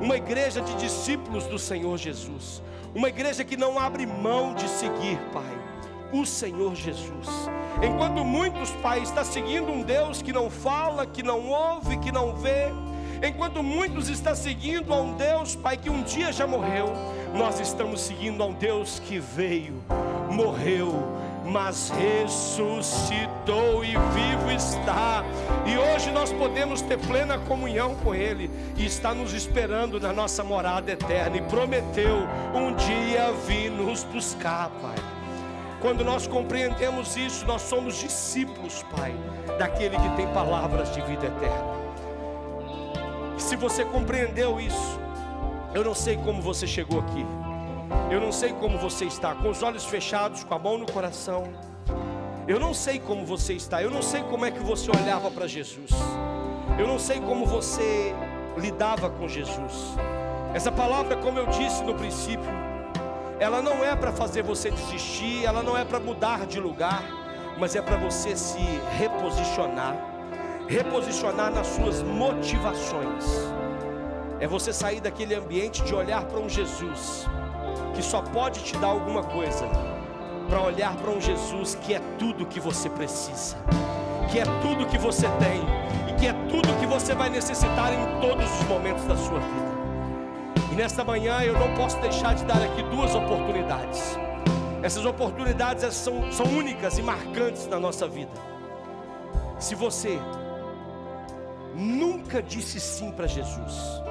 uma igreja de discípulos do Senhor Jesus, uma igreja que não abre mão de seguir, Pai, o Senhor Jesus. Enquanto muitos, Pai, estão seguindo um Deus que não fala, que não ouve, que não vê, enquanto muitos estão seguindo a um Deus, Pai, que um dia já morreu, nós estamos seguindo a um Deus que veio, morreu, mas ressuscitou e vivo está, e hoje nós podemos ter plena comunhão com Ele, e está nos esperando na nossa morada eterna, e prometeu um dia vir nos buscar, Pai. Quando nós compreendemos isso, nós somos discípulos, Pai, daquele que tem palavras de vida eterna. se você compreendeu isso, eu não sei como você chegou aqui. Eu não sei como você está, com os olhos fechados, com a mão no coração. Eu não sei como você está. Eu não sei como é que você olhava para Jesus. Eu não sei como você lidava com Jesus. Essa palavra, como eu disse no princípio, ela não é para fazer você desistir, ela não é para mudar de lugar, mas é para você se reposicionar. Reposicionar nas suas motivações. É você sair daquele ambiente de olhar para um Jesus que só pode te dar alguma coisa, para olhar para um Jesus que é tudo que você precisa, que é tudo que você tem e que é tudo que você vai necessitar em todos os momentos da sua vida. E nesta manhã eu não posso deixar de dar aqui duas oportunidades. Essas oportunidades são únicas e marcantes na nossa vida. Se você nunca disse sim para Jesus,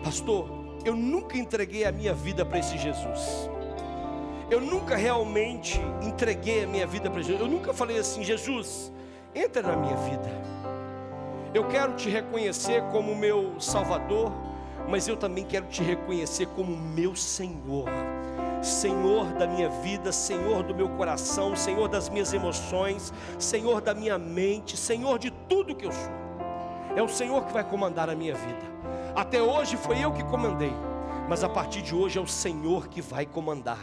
pastor, eu nunca entreguei a minha vida para esse Jesus, eu nunca realmente entreguei a minha vida para Jesus, eu nunca falei assim: Jesus, entra na minha vida, eu quero te reconhecer como meu Salvador, mas eu também quero te reconhecer como meu Senhor, Senhor da minha vida, Senhor do meu coração, Senhor das minhas emoções, Senhor da minha mente, Senhor de tudo que eu sou. É o Senhor que vai comandar a minha vida. Até hoje foi eu que comandei, mas a partir de hoje é o Senhor que vai comandar.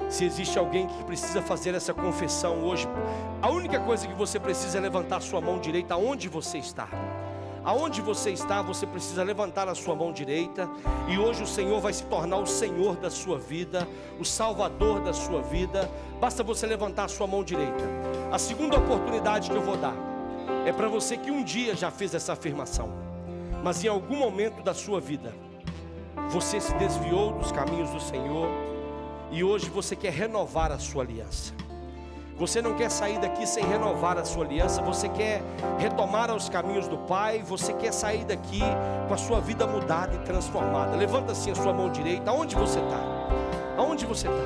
Se existe alguém que precisa fazer essa confissão hoje, a única coisa que você precisa é levantar a sua mão direita aonde você está. Aonde você está, você precisa levantar a sua mão direita. E hoje o Senhor vai se tornar o Senhor da sua vida, o Salvador da sua vida. Basta você levantar a sua mão direita. A segunda oportunidade que eu vou dar é para você que um dia já fez essa afirmação, mas em algum momento da sua vida você se desviou dos caminhos do Senhor, e hoje você quer renovar a sua aliança. Você não quer sair daqui sem renovar a sua aliança. Você quer retomar os caminhos do Pai. Você quer sair daqui com a sua vida mudada e transformada. Levanta assim a sua mão direita. Aonde você está? Aonde você está?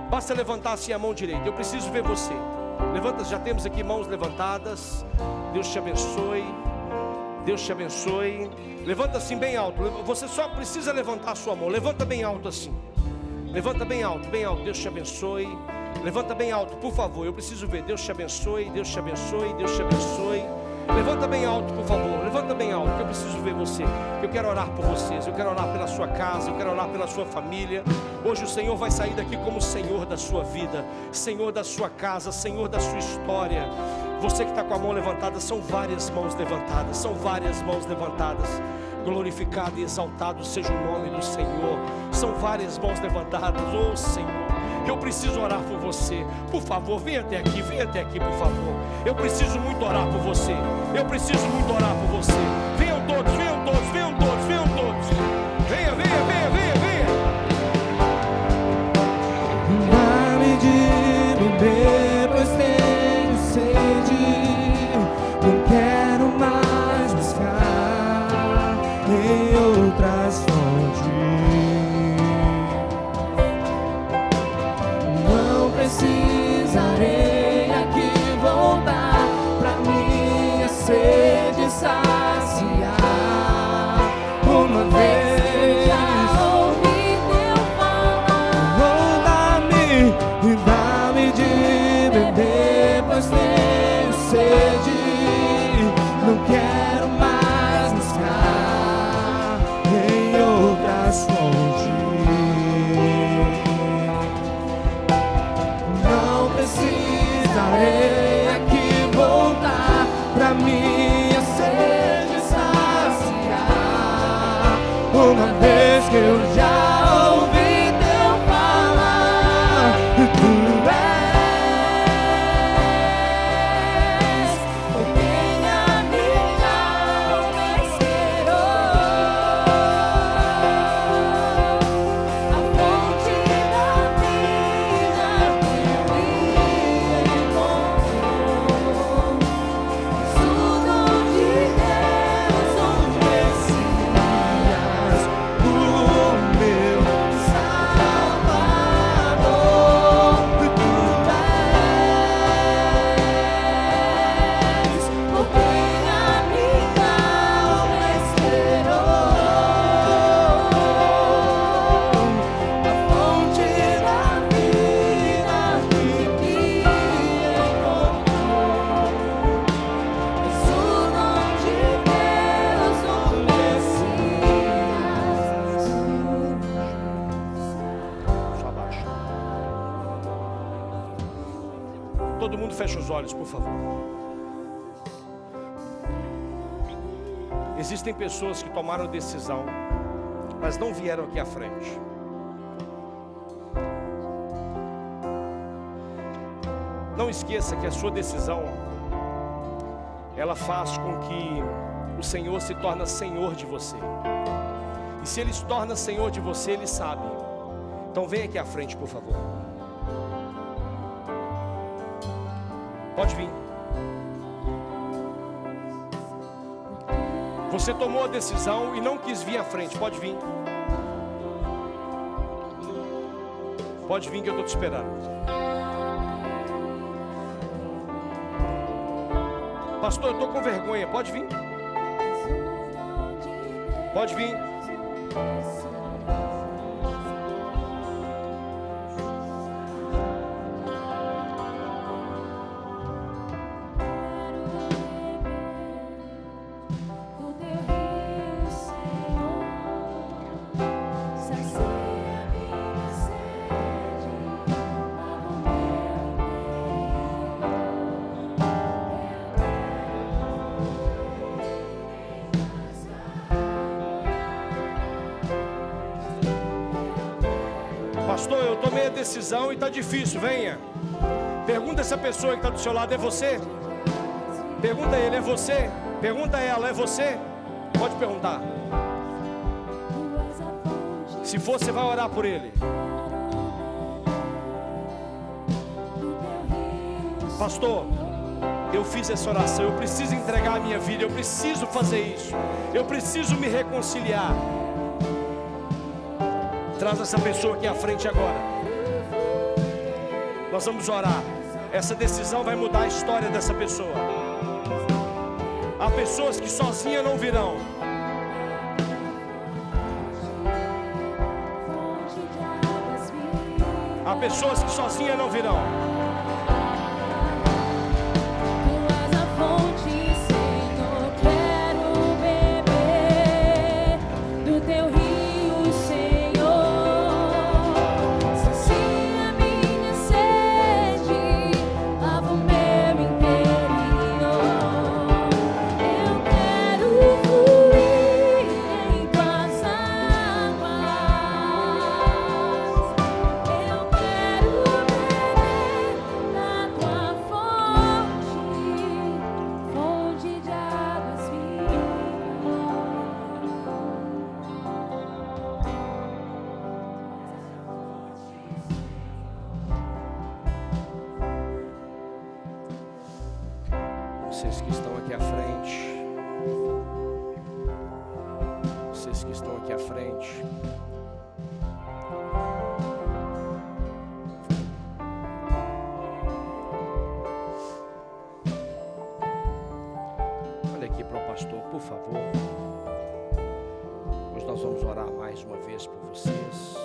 Basta levantar assim a mão direita. Eu preciso ver você. Levanta, já temos aqui mãos levantadas. Deus te abençoe. Deus te abençoe. Levanta assim bem alto. Você só precisa levantar a sua mão. Levanta bem alto assim. Levanta bem alto, bem alto. Deus te abençoe. Levanta bem alto, por favor, eu preciso ver. Deus te abençoe, Deus te abençoe, Deus te abençoe. Levanta bem alto, por favor, levanta bem alto, que eu preciso ver você. Eu quero orar por vocês, eu quero orar pela sua casa, eu quero orar pela sua família. Hoje o Senhor vai sair daqui como Senhor da sua vida, Senhor da sua casa, Senhor da sua história. Você que está com a mão levantada, são várias mãos levantadas, são várias mãos levantadas. Glorificado e exaltado seja o nome do Senhor. São várias mãos levantadas. Oh Senhor, eu preciso orar por você. Por favor, venha até aqui, por favor. Eu preciso muito orar por você. Eu preciso muito orar por você. Venham todos, venham todos, venham todos, venham todos. Venha, venha, venha, venha, venha. Dá-me de beber, pois tenho sede. Não quero mais buscar em outras fontes. Não precisarei aqui voltar pra minha sede saciar uma vez. Já ouvi teu falar. Dá-me de beber, pois tenho sede. Não quero mais buscar em outras fontes. Não precisarei aqui voltar pra minha sede saciar uma vez que eu já ouvi teu falar. Tu és minha vida. seus olhos, por favor. Existem pessoas que tomaram decisão, mas não vieram aqui à frente. Não esqueça que a sua decisão, ela faz com que o Senhor se torne Senhor de você. E se Ele se torna Senhor de você, Ele sabe. Então vem aqui à frente, por favor. Pode vir. Você tomou a decisão e não quis vir à frente. Pode vir. Pode vir que eu estou te esperando. Pastor, eu estou com vergonha. Pode vir. Pode vir. Pastor, eu tomei a decisão e está difícil, venha. Pergunta essa pessoa que está do seu lado, é você? Pergunta a ele, é você? Pergunta a ela, é você? Pode perguntar. Se for, você vai orar por ele. Pastor, eu fiz essa oração, eu preciso entregar a minha vida, eu preciso fazer isso, eu preciso me reconciliar. Traz essa pessoa aqui à frente agora. Nós vamos orar. Essa decisão vai mudar a história dessa pessoa. Há pessoas que sozinhas não virão. Há pessoas que sozinhas não virão. Vocês que estão aqui à frente, vocês que estão aqui à frente, olha aqui para o pastor, por favor. Hoje nós vamos orar mais uma vez por vocês.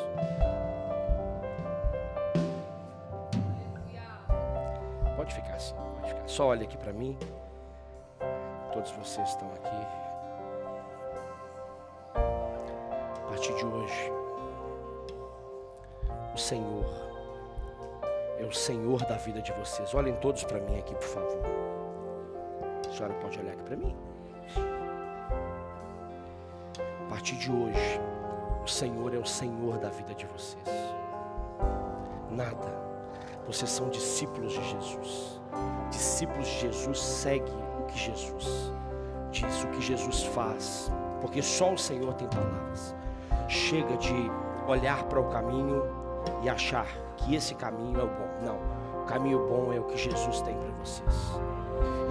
Pode ficar assim, pode ficar. Só olha aqui para mim. Todos vocês estão aqui. A partir de hoje, o Senhor é o Senhor da vida de vocês. Olhem todos para mim aqui, por favor. A senhora pode olhar aqui para mim. A partir de hoje, o Senhor é o Senhor da vida de vocês. Nada. Vocês são discípulos de Jesus. Discípulos de Jesus seguem o que Jesus diz, o que Jesus faz, porque só o Senhor tem palavras. Chega de olhar para o caminho e achar que esse caminho é o bom. Não, o caminho bom é o que Jesus tem para vocês.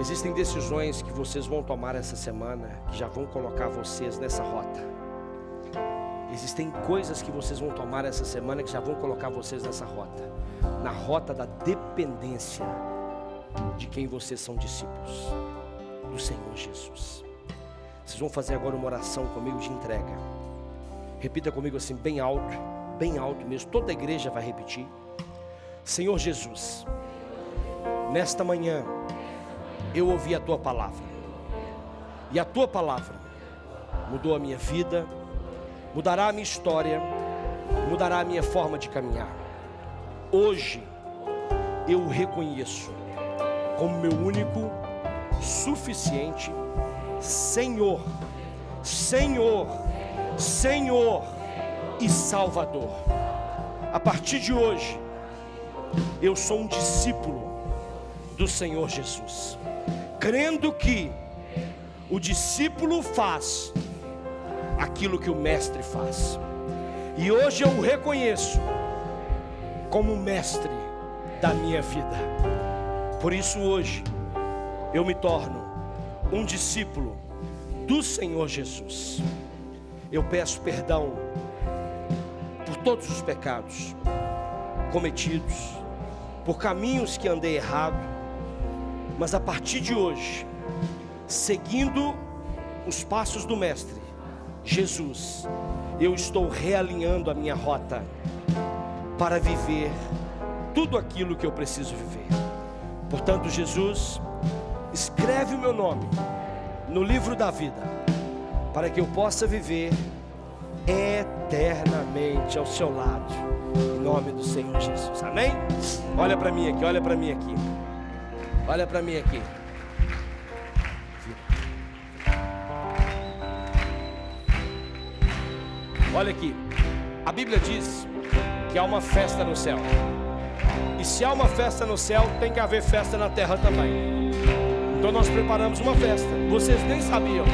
Existem decisões que vocês vão tomar essa semana que já vão colocar vocês nessa rota. Existem coisas que vocês vão tomar essa semana que já vão colocar vocês nessa rota, na rota da dependência de quem vocês são discípulos, do Senhor Jesus. Vocês vão fazer agora uma oração comigo de entrega. Repita comigo assim, bem alto mesmo, toda a igreja vai repetir. Senhor Jesus, nesta manhã eu ouvi a Tua palavra, e a Tua palavra mudou a minha vida, mudará a minha história, mudará a minha forma de caminhar. Hoje eu reconheço como meu único, suficiente Senhor, Senhor, Senhor e Salvador. A partir de hoje, eu sou um discípulo do Senhor Jesus, crendo que o discípulo faz aquilo que o mestre faz. E hoje eu o reconheço como mestre da minha vida. Por isso hoje eu me torno um discípulo do Senhor Jesus. Eu peço perdão por todos os pecados cometidos, por caminhos que andei errado, mas a partir de hoje, seguindo os passos do mestre Jesus, eu estou realinhando a minha rota para viver tudo aquilo que eu preciso viver. Portanto, Jesus, escreve o meu nome no livro da vida, para que eu possa viver eternamente ao seu lado, em nome do Senhor Jesus, amém? Olha para mim aqui, olha para mim aqui, olha para mim aqui. Olha aqui, a Bíblia diz que há uma festa no céu, e se há uma festa no céu, tem que haver festa na terra também. Então nós preparamos uma festa, vocês nem sabiam,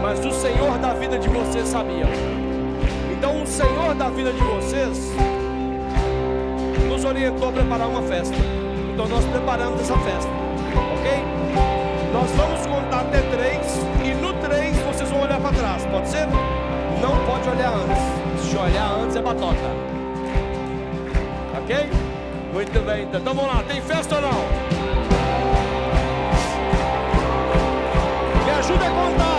mas o Senhor da vida de vocês sabia. Então o Senhor da vida de vocês nos orientou a preparar uma festa. Então nós preparamos essa festa, ok? Nós vamos contar até 3, e no 3 vocês vão olhar para trás, pode ser? Não pode olhar antes, se olhar antes é batota, ok? Muito bem, então vamos lá, tem festa ou não? Me ajuda a contar.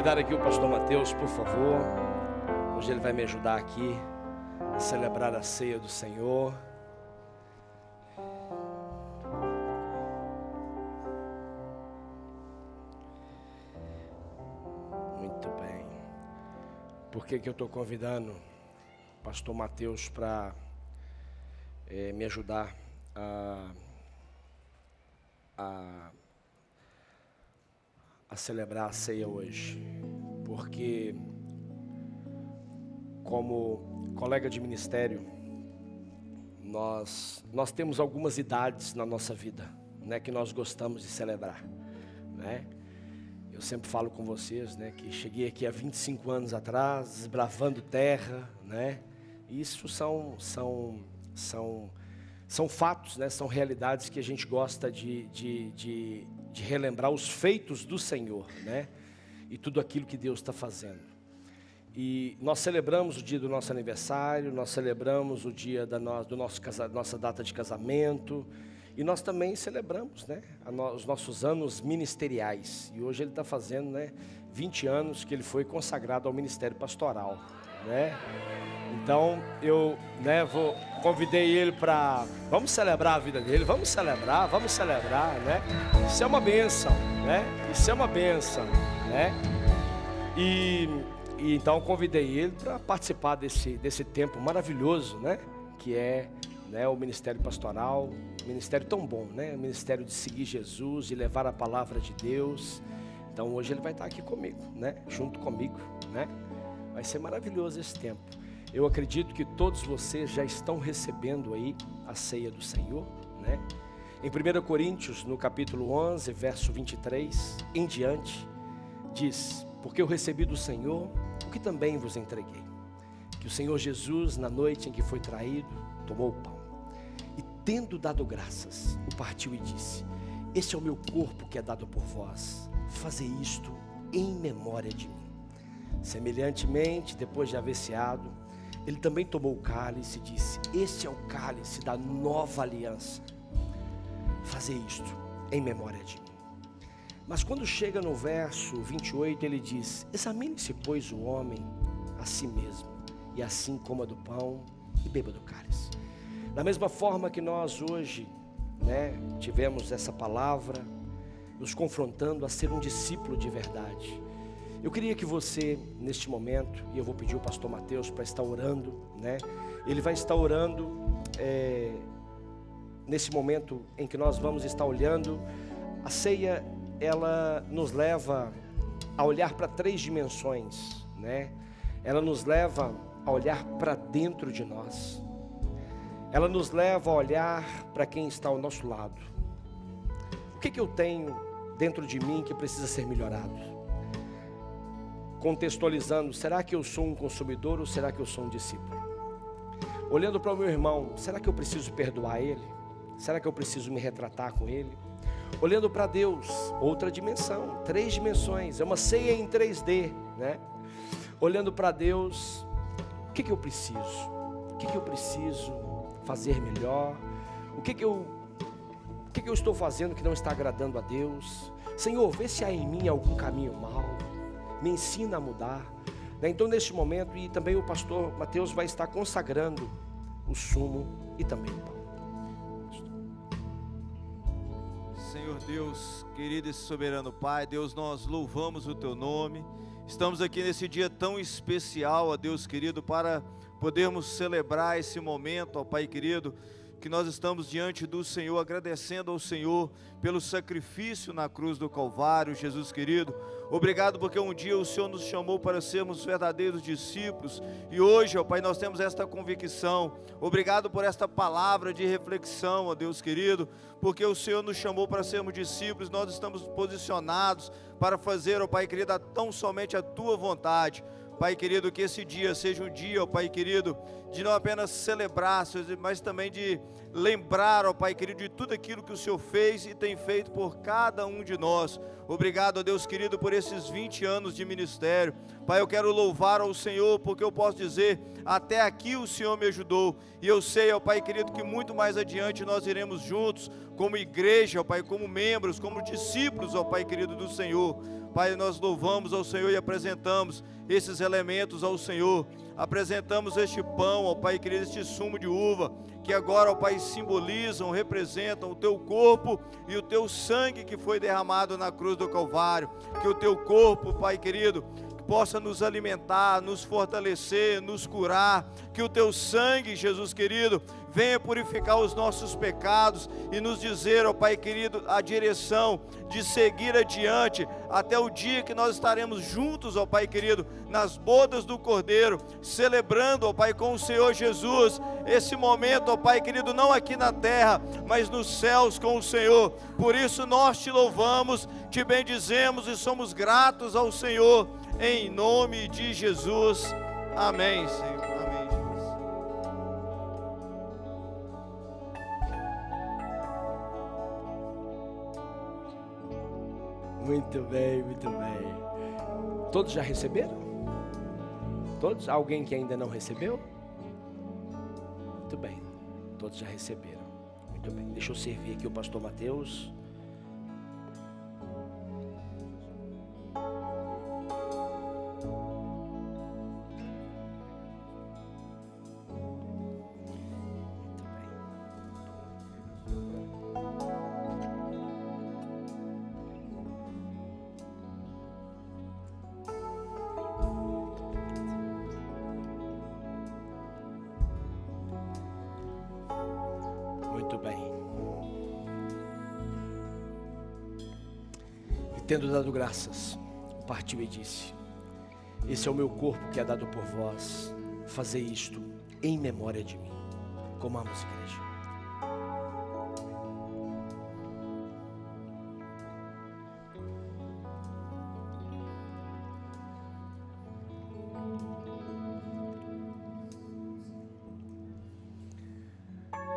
Aqui o pastor Mateus, por favor. Hoje ele vai me ajudar aqui a celebrar a ceia do Senhor. Muito bem. Por que eu estou convidando o pastor Mateus para me ajudar a celebrar a ceia hoje? Porque, como colega de ministério, nós temos algumas idades na nossa vida, né, que nós gostamos de celebrar, né? Eu sempre falo com vocês, né, que cheguei aqui há 25 anos atrás, desbravando terra, né? Isso são fatos, né? São realidades que a gente gosta de relembrar os feitos do Senhor, né? E tudo aquilo que Deus está fazendo. E nós celebramos o dia do nosso aniversário, nós celebramos o dia nossa data de casamento, e nós também celebramos, né, os nossos anos ministeriais. E hoje ele está fazendo, né, 20 anos que ele foi consagrado ao ministério pastoral, né? Então eu, né, convidei ele para, vamos celebrar a vida dele, vamos celebrar, né? Isso é uma bênção, né? Isso é uma bênção, né? E E então convidei ele para participar desse tempo maravilhoso, né? Que é, né, o ministério pastoral, ministério tão bom, né? O ministério de seguir Jesus, de levar a palavra de Deus. Então hoje ele vai estar aqui comigo, né? Junto comigo, né? Vai ser maravilhoso esse tempo. Eu acredito que todos vocês já estão recebendo aí a ceia do Senhor, né? Em 1 Coríntios, no capítulo 11, verso 23 em diante, diz: porque eu recebi do Senhor o que também vos entreguei, que o Senhor Jesus, na noite em que foi traído, tomou o pão e, tendo dado graças, o partiu e disse: este é o meu corpo que é dado por vós, fazei isto em memória de mim. Semelhantemente, depois de haver ceado, ele também tomou o cálice e disse: este é o cálice da nova aliança, fazei isto em memória de mim. Mas quando chega no verso 28, ele diz: examine-se, pois, o homem a si mesmo, e assim coma do pão e beba do cálice. Da mesma forma que nós hoje, né, tivemos essa palavra nos confrontando a ser um discípulo de verdade, eu queria que você, neste momento, e eu vou pedir o pastor Mateus para estar orando, né? Ele vai estar orando nesse momento em que nós vamos estar olhando. A ceia, ela nos leva a olhar para 3 dimensões, né? Ela nos leva a olhar para dentro de nós. Ela nos leva a olhar para quem está ao nosso lado. O que eu tenho dentro de mim que precisa ser melhorado? Contextualizando, será que eu sou um consumidor ou será que eu sou um discípulo? Olhando para o meu irmão, será que eu preciso perdoar ele? Será que eu preciso me retratar com ele? Olhando para Deus, outra dimensão, 3 dimensões, é uma ceia em 3D, né? Olhando para Deus, o que eu preciso? O que eu preciso fazer melhor? O que eu estou fazendo que não está agradando a Deus? Senhor, vê se há em mim algum caminho mau, me ensina a mudar, né? Então neste momento, e também o pastor Mateus vai estar consagrando o sumo e também o pão. Senhor Deus, querido e soberano Pai, Deus, nós louvamos o Teu nome. Estamos aqui nesse dia tão especial, ó Deus querido, para podermos celebrar esse momento, ó Pai querido, que nós estamos diante do Senhor, agradecendo ao Senhor pelo sacrifício na cruz do Calvário. Jesus querido, obrigado porque um dia o Senhor nos chamou para sermos verdadeiros discípulos, e hoje, ó Pai, nós temos esta convicção. Obrigado por esta palavra de reflexão, ó Deus querido, porque o Senhor nos chamou para sermos discípulos. Nós estamos posicionados para fazer, ó Pai querido, tão somente a Tua vontade. Pai querido, que esse dia seja um dia, ó Pai querido, de não apenas celebrar, mas também de lembrar, ó Pai querido, de tudo aquilo que o Senhor fez e tem feito por cada um de nós. Obrigado, ó Deus querido, por esses 20 anos de ministério. Pai, eu quero louvar ao Senhor, porque eu posso dizer, até aqui o Senhor me ajudou, e eu sei, ó Pai querido, que muito mais adiante nós iremos juntos, como igreja, ó Pai, como membros, como discípulos, ó Pai querido do Senhor. Pai, nós louvamos ao Senhor e apresentamos esses elementos ao Senhor. Apresentamos este pão, ó Pai querido, este sumo de uva, que agora, ó Pai, simbolizam, representam o Teu corpo e o Teu sangue que foi derramado na cruz do Calvário. Que o Teu corpo, Pai querido, possa nos alimentar, nos fortalecer, nos curar. Que o Teu sangue, Jesus querido, venha purificar os nossos pecados e nos dizer, ó Pai querido, a direção de seguir adiante até o dia que nós estaremos juntos, ó Pai querido, nas bodas do Cordeiro, celebrando, ó Pai, com o Senhor Jesus, esse momento, ó Pai querido, não aqui na terra, mas nos céus com o Senhor. Por isso nós Te louvamos, Te bendizemos e somos gratos ao Senhor, em nome de Jesus. Amém, Senhor. Amém, Jesus. Muito bem, muito bem. Todos já receberam? Todos? Alguém que ainda não recebeu? Muito bem, todos já receberam. Muito bem, deixa eu servir aqui o pastor Mateus. Muito bem. E tendo dado graças, partiu e disse: esse é o meu corpo que é dado por vós, fazei isto em memória de mim. Comamos, igreja.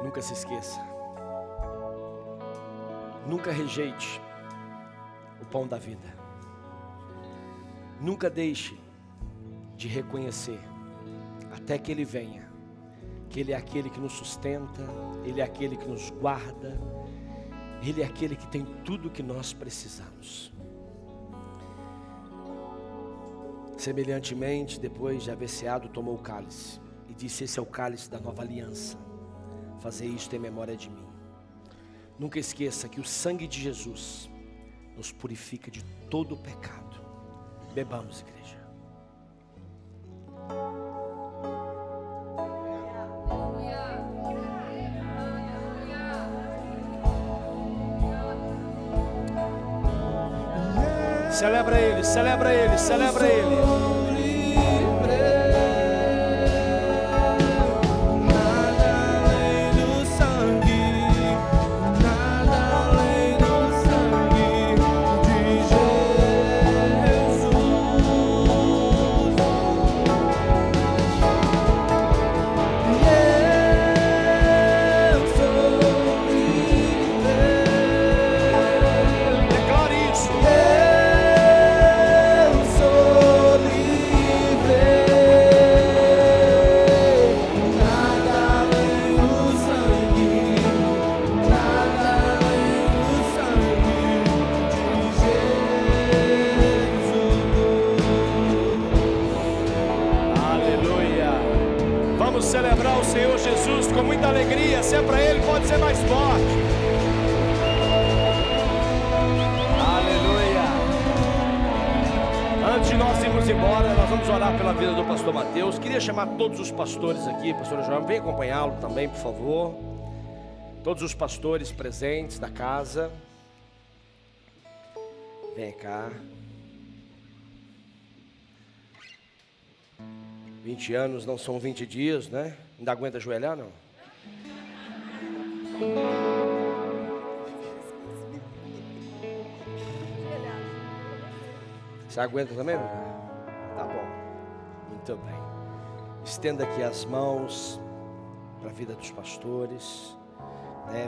Nunca se esqueça, nunca rejeite o pão da vida, nunca deixe de reconhecer, até que Ele venha, que Ele é aquele que nos sustenta, Ele é aquele que nos guarda, Ele é aquele que tem tudo o que nós precisamos. Semelhantemente, depois de haver ceado, tomou o cálice e disse: esse é o cálice da nova aliança, fazei isto em memória de mim. Nunca esqueça que o sangue de Jesus nos purifica de todo o pecado. Bebamos, igreja. Celebra Ele, celebra Ele, celebra Ele. Celebrar o Senhor Jesus com muita alegria. Se é para Ele, pode ser mais forte. Aleluia. Antes de nós irmos embora, nós vamos orar pela vida do pastor Mateus. Queria chamar todos os pastores aqui. Pastor João, vem acompanhá-lo também, por favor. Todos os pastores presentes da casa. Vem cá. 20 anos não são 20 dias, né? Ainda aguenta ajoelhar, não? Você aguenta também, meu? Tá bom. Muito bem. Estenda aqui as mãos para a vida dos pastores.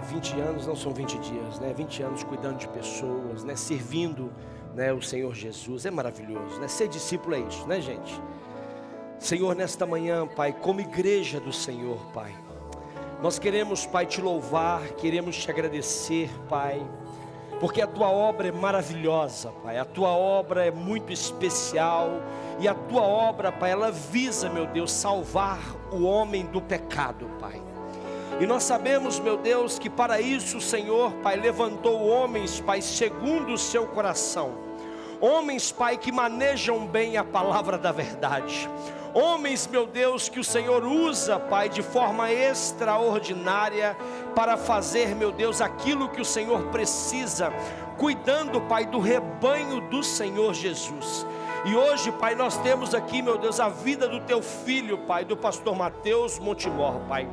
20 anos não são 20 dias, né? 20 anos cuidando de pessoas, né? Servindo, né, o Senhor Jesus. É maravilhoso, né? Ser discípulo é isso, né, gente? Senhor, nesta manhã, Pai, como igreja do Senhor, Pai, nós queremos, Pai, te louvar, queremos te agradecer, Pai, porque a tua obra é maravilhosa, Pai, a tua obra é muito especial, e a tua obra, Pai, ela visa, meu Deus, salvar o homem do pecado, Pai. E nós sabemos, meu Deus, que para isso o Senhor, Pai, levantou homens, Pai, segundo o seu coração. Homens, Pai, que manejam bem a palavra da verdade. Homens, meu Deus, que o Senhor usa, Pai, de forma extraordinária para fazer, meu Deus, aquilo que o Senhor precisa, cuidando, Pai, do rebanho do Senhor Jesus. E hoje, Pai, nós temos aqui, meu Deus, a vida do teu filho, Pai, do pastor Mateus Montemor, Pai,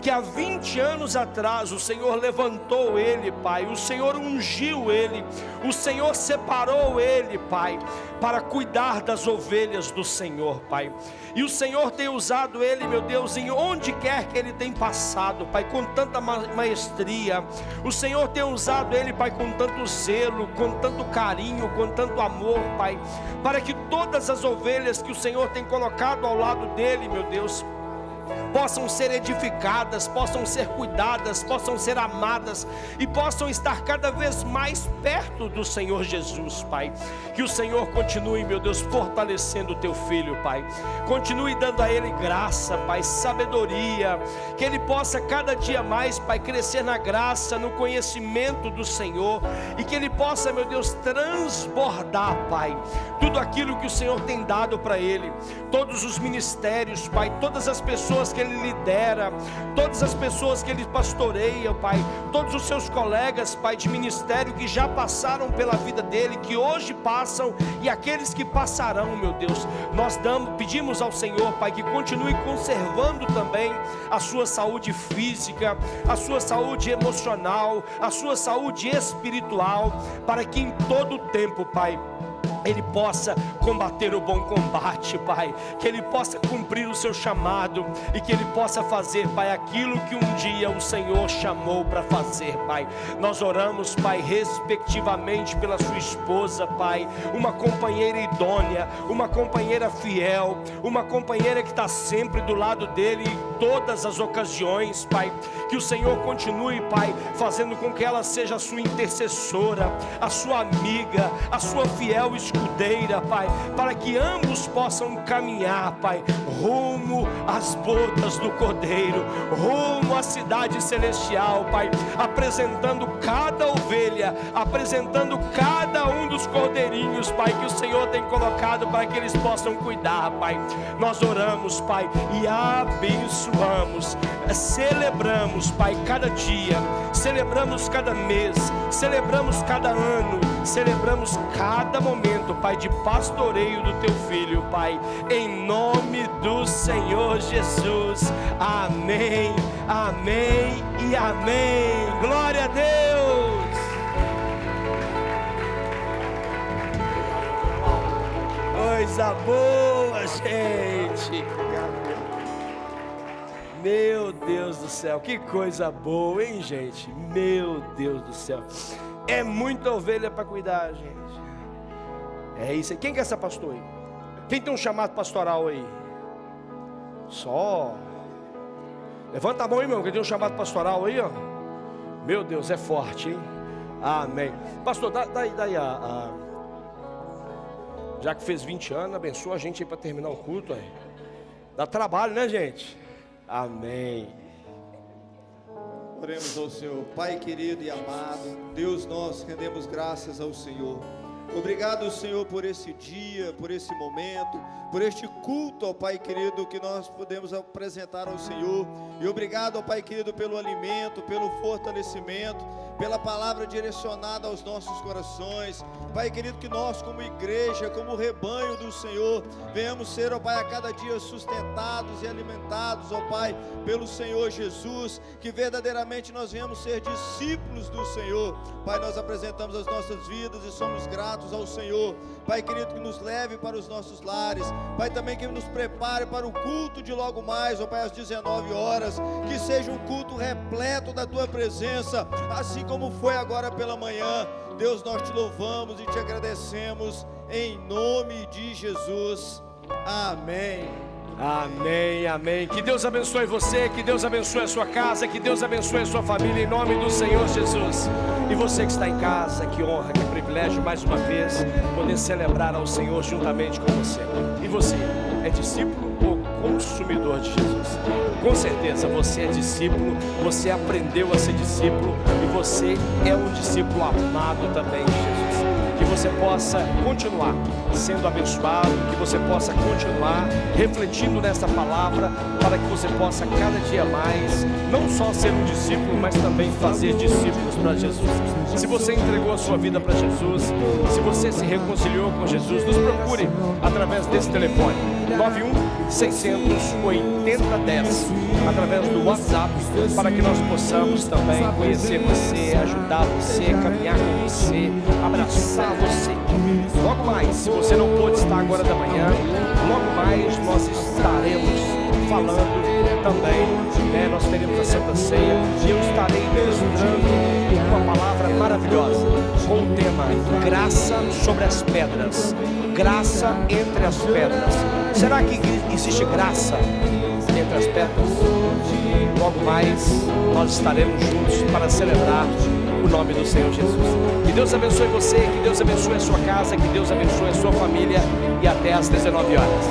que há 20 anos atrás o Senhor levantou ele, Pai, o Senhor ungiu ele, o Senhor separou ele, Pai, para cuidar das ovelhas do Senhor, Pai. E o Senhor tem usado ele, meu Deus, em onde quer que ele tem passado, Pai, com tanta maestria. O Senhor tem usado ele, Pai, com tanto zelo, com tanto carinho, com tanto amor, Pai, para que todas as ovelhas que o Senhor tem colocado ao lado dele, meu Deus, possam ser edificadas, possam ser cuidadas, possam ser amadas e possam estar cada vez mais perto do Senhor Jesus, Pai. Que o Senhor continue, meu Deus, fortalecendo o teu filho, Pai. Continue dando a ele graça, Pai, sabedoria, que ele possa cada dia mais, Pai, crescer na graça, no conhecimento do Senhor, e que ele possa, meu Deus, transbordar, Pai, tudo aquilo que o Senhor tem dado para ele, todos os ministérios, Pai, todas as pessoas pessoas que Ele lidera, todas as pessoas que Ele pastoreia, Pai, todos os seus colegas, Pai, de ministério que já passaram pela vida dele, que hoje passam e aqueles que passarão, meu Deus. Nós pedimos ao Senhor, Pai, que continue conservando também a sua saúde física, a sua saúde emocional, a sua saúde espiritual, para que em todo o tempo, Pai, Ele possa combater o bom combate, Pai, que Ele possa cumprir o seu chamado e que Ele possa fazer, Pai, aquilo que um dia o Senhor chamou para fazer, Pai. Nós oramos, Pai, respectivamente pela sua esposa, Pai, uma companheira idônea, uma companheira fiel, uma companheira que está sempre do lado dele em todas as ocasiões, Pai. Que o Senhor continue, Pai, fazendo com que ela seja a sua intercessora, a sua amiga, a sua fiel escudeira, Pai, para que ambos possam caminhar, Pai, rumo às bodas do Cordeiro, rumo à cidade celestial, Pai, apresentando cada ovelha, apresentando cada um dos cordeirinhos, Pai, que o Senhor tem colocado para que eles possam cuidar, Pai. Nós oramos, Pai, e abençoamos, celebramos, Pai, cada dia, celebramos cada mês, celebramos cada ano, celebramos cada momento, Pai, de pastoreio do Teu Filho, Pai, em nome do Senhor Jesus. Amém, amém e amém. Glória a Deus. Coisa boa, gente. Meu Deus do céu, que coisa boa, hein, gente? Meu Deus do céu. É muita ovelha para cuidar, gente. É isso aí. Quem quer ser pastor aí? Quem tem um chamado pastoral aí? Só. Levanta a mão aí, meu. Quem tem um chamado pastoral aí, ó. Meu Deus, é forte, hein? Amém. Pastor, daí já que fez 20 anos, abençoa a gente aí para terminar o culto aí. Dá trabalho, né, gente? Amém. Oremos ao Senhor. Pai querido e amado, Deus, nós rendemos graças ao Senhor. Obrigado, Senhor, por esse dia, por esse momento, por este culto, ó Pai querido, que nós podemos apresentar ao Senhor. E obrigado, ó Pai querido, pelo alimento, pelo fortalecimento, pela palavra direcionada aos nossos corações. Pai querido, que nós como igreja, como rebanho do Senhor, venhamos ser, ó Pai, a cada dia sustentados e alimentados, ó Pai, pelo Senhor Jesus, que verdadeiramente nós venhamos ser discípulos do Senhor. Pai, nós apresentamos as nossas vidas e somos gratos ao Senhor. Pai querido, que nos leve para os nossos lares. Pai, também que nos prepare para o culto de logo mais, ó Pai, às 19 horas, que seja um culto repleto da Tua presença, assim como foi agora pela manhã. Deus, nós Te louvamos e Te agradecemos, em nome de Jesus, amém. Amém, amém. Que Deus abençoe você, que Deus abençoe a sua casa, que Deus abençoe a sua família, em nome do Senhor Jesus. E você que está em casa, que honra, que privilégio mais uma vez poder celebrar ao Senhor juntamente com você. E você é discípulo ou consumidor de Jesus? Com certeza você é discípulo, você aprendeu a ser discípulo e você é um discípulo amado também de Jesus. Que você possa continuar sendo abençoado, que você possa continuar refletindo nessa palavra, para que você possa cada dia mais, não só ser um discípulo, mas também fazer discípulos para Jesus. Se você entregou a sua vida para Jesus, se você se reconciliou com Jesus, nos procure através desse telefone, 91-600-8010, através do WhatsApp, para que nós possamos também conhecer você, ajudar você, caminhar com você, abraçar você. Logo mais, se você não pôde estar agora da manhã, logo mais nós estaremos falando também, né? Nós teremos a Santa Ceia e eu estarei ministrando uma palavra maravilhosa com o tema graça sobre as pedras, graça entre as pedras. Será que existe graça entre as pedras? Logo mais nós estaremos juntos para celebrar o nome do Senhor Jesus. Que Deus abençoe você, que Deus abençoe a sua casa, que Deus abençoe a sua família, e até às 19 horas.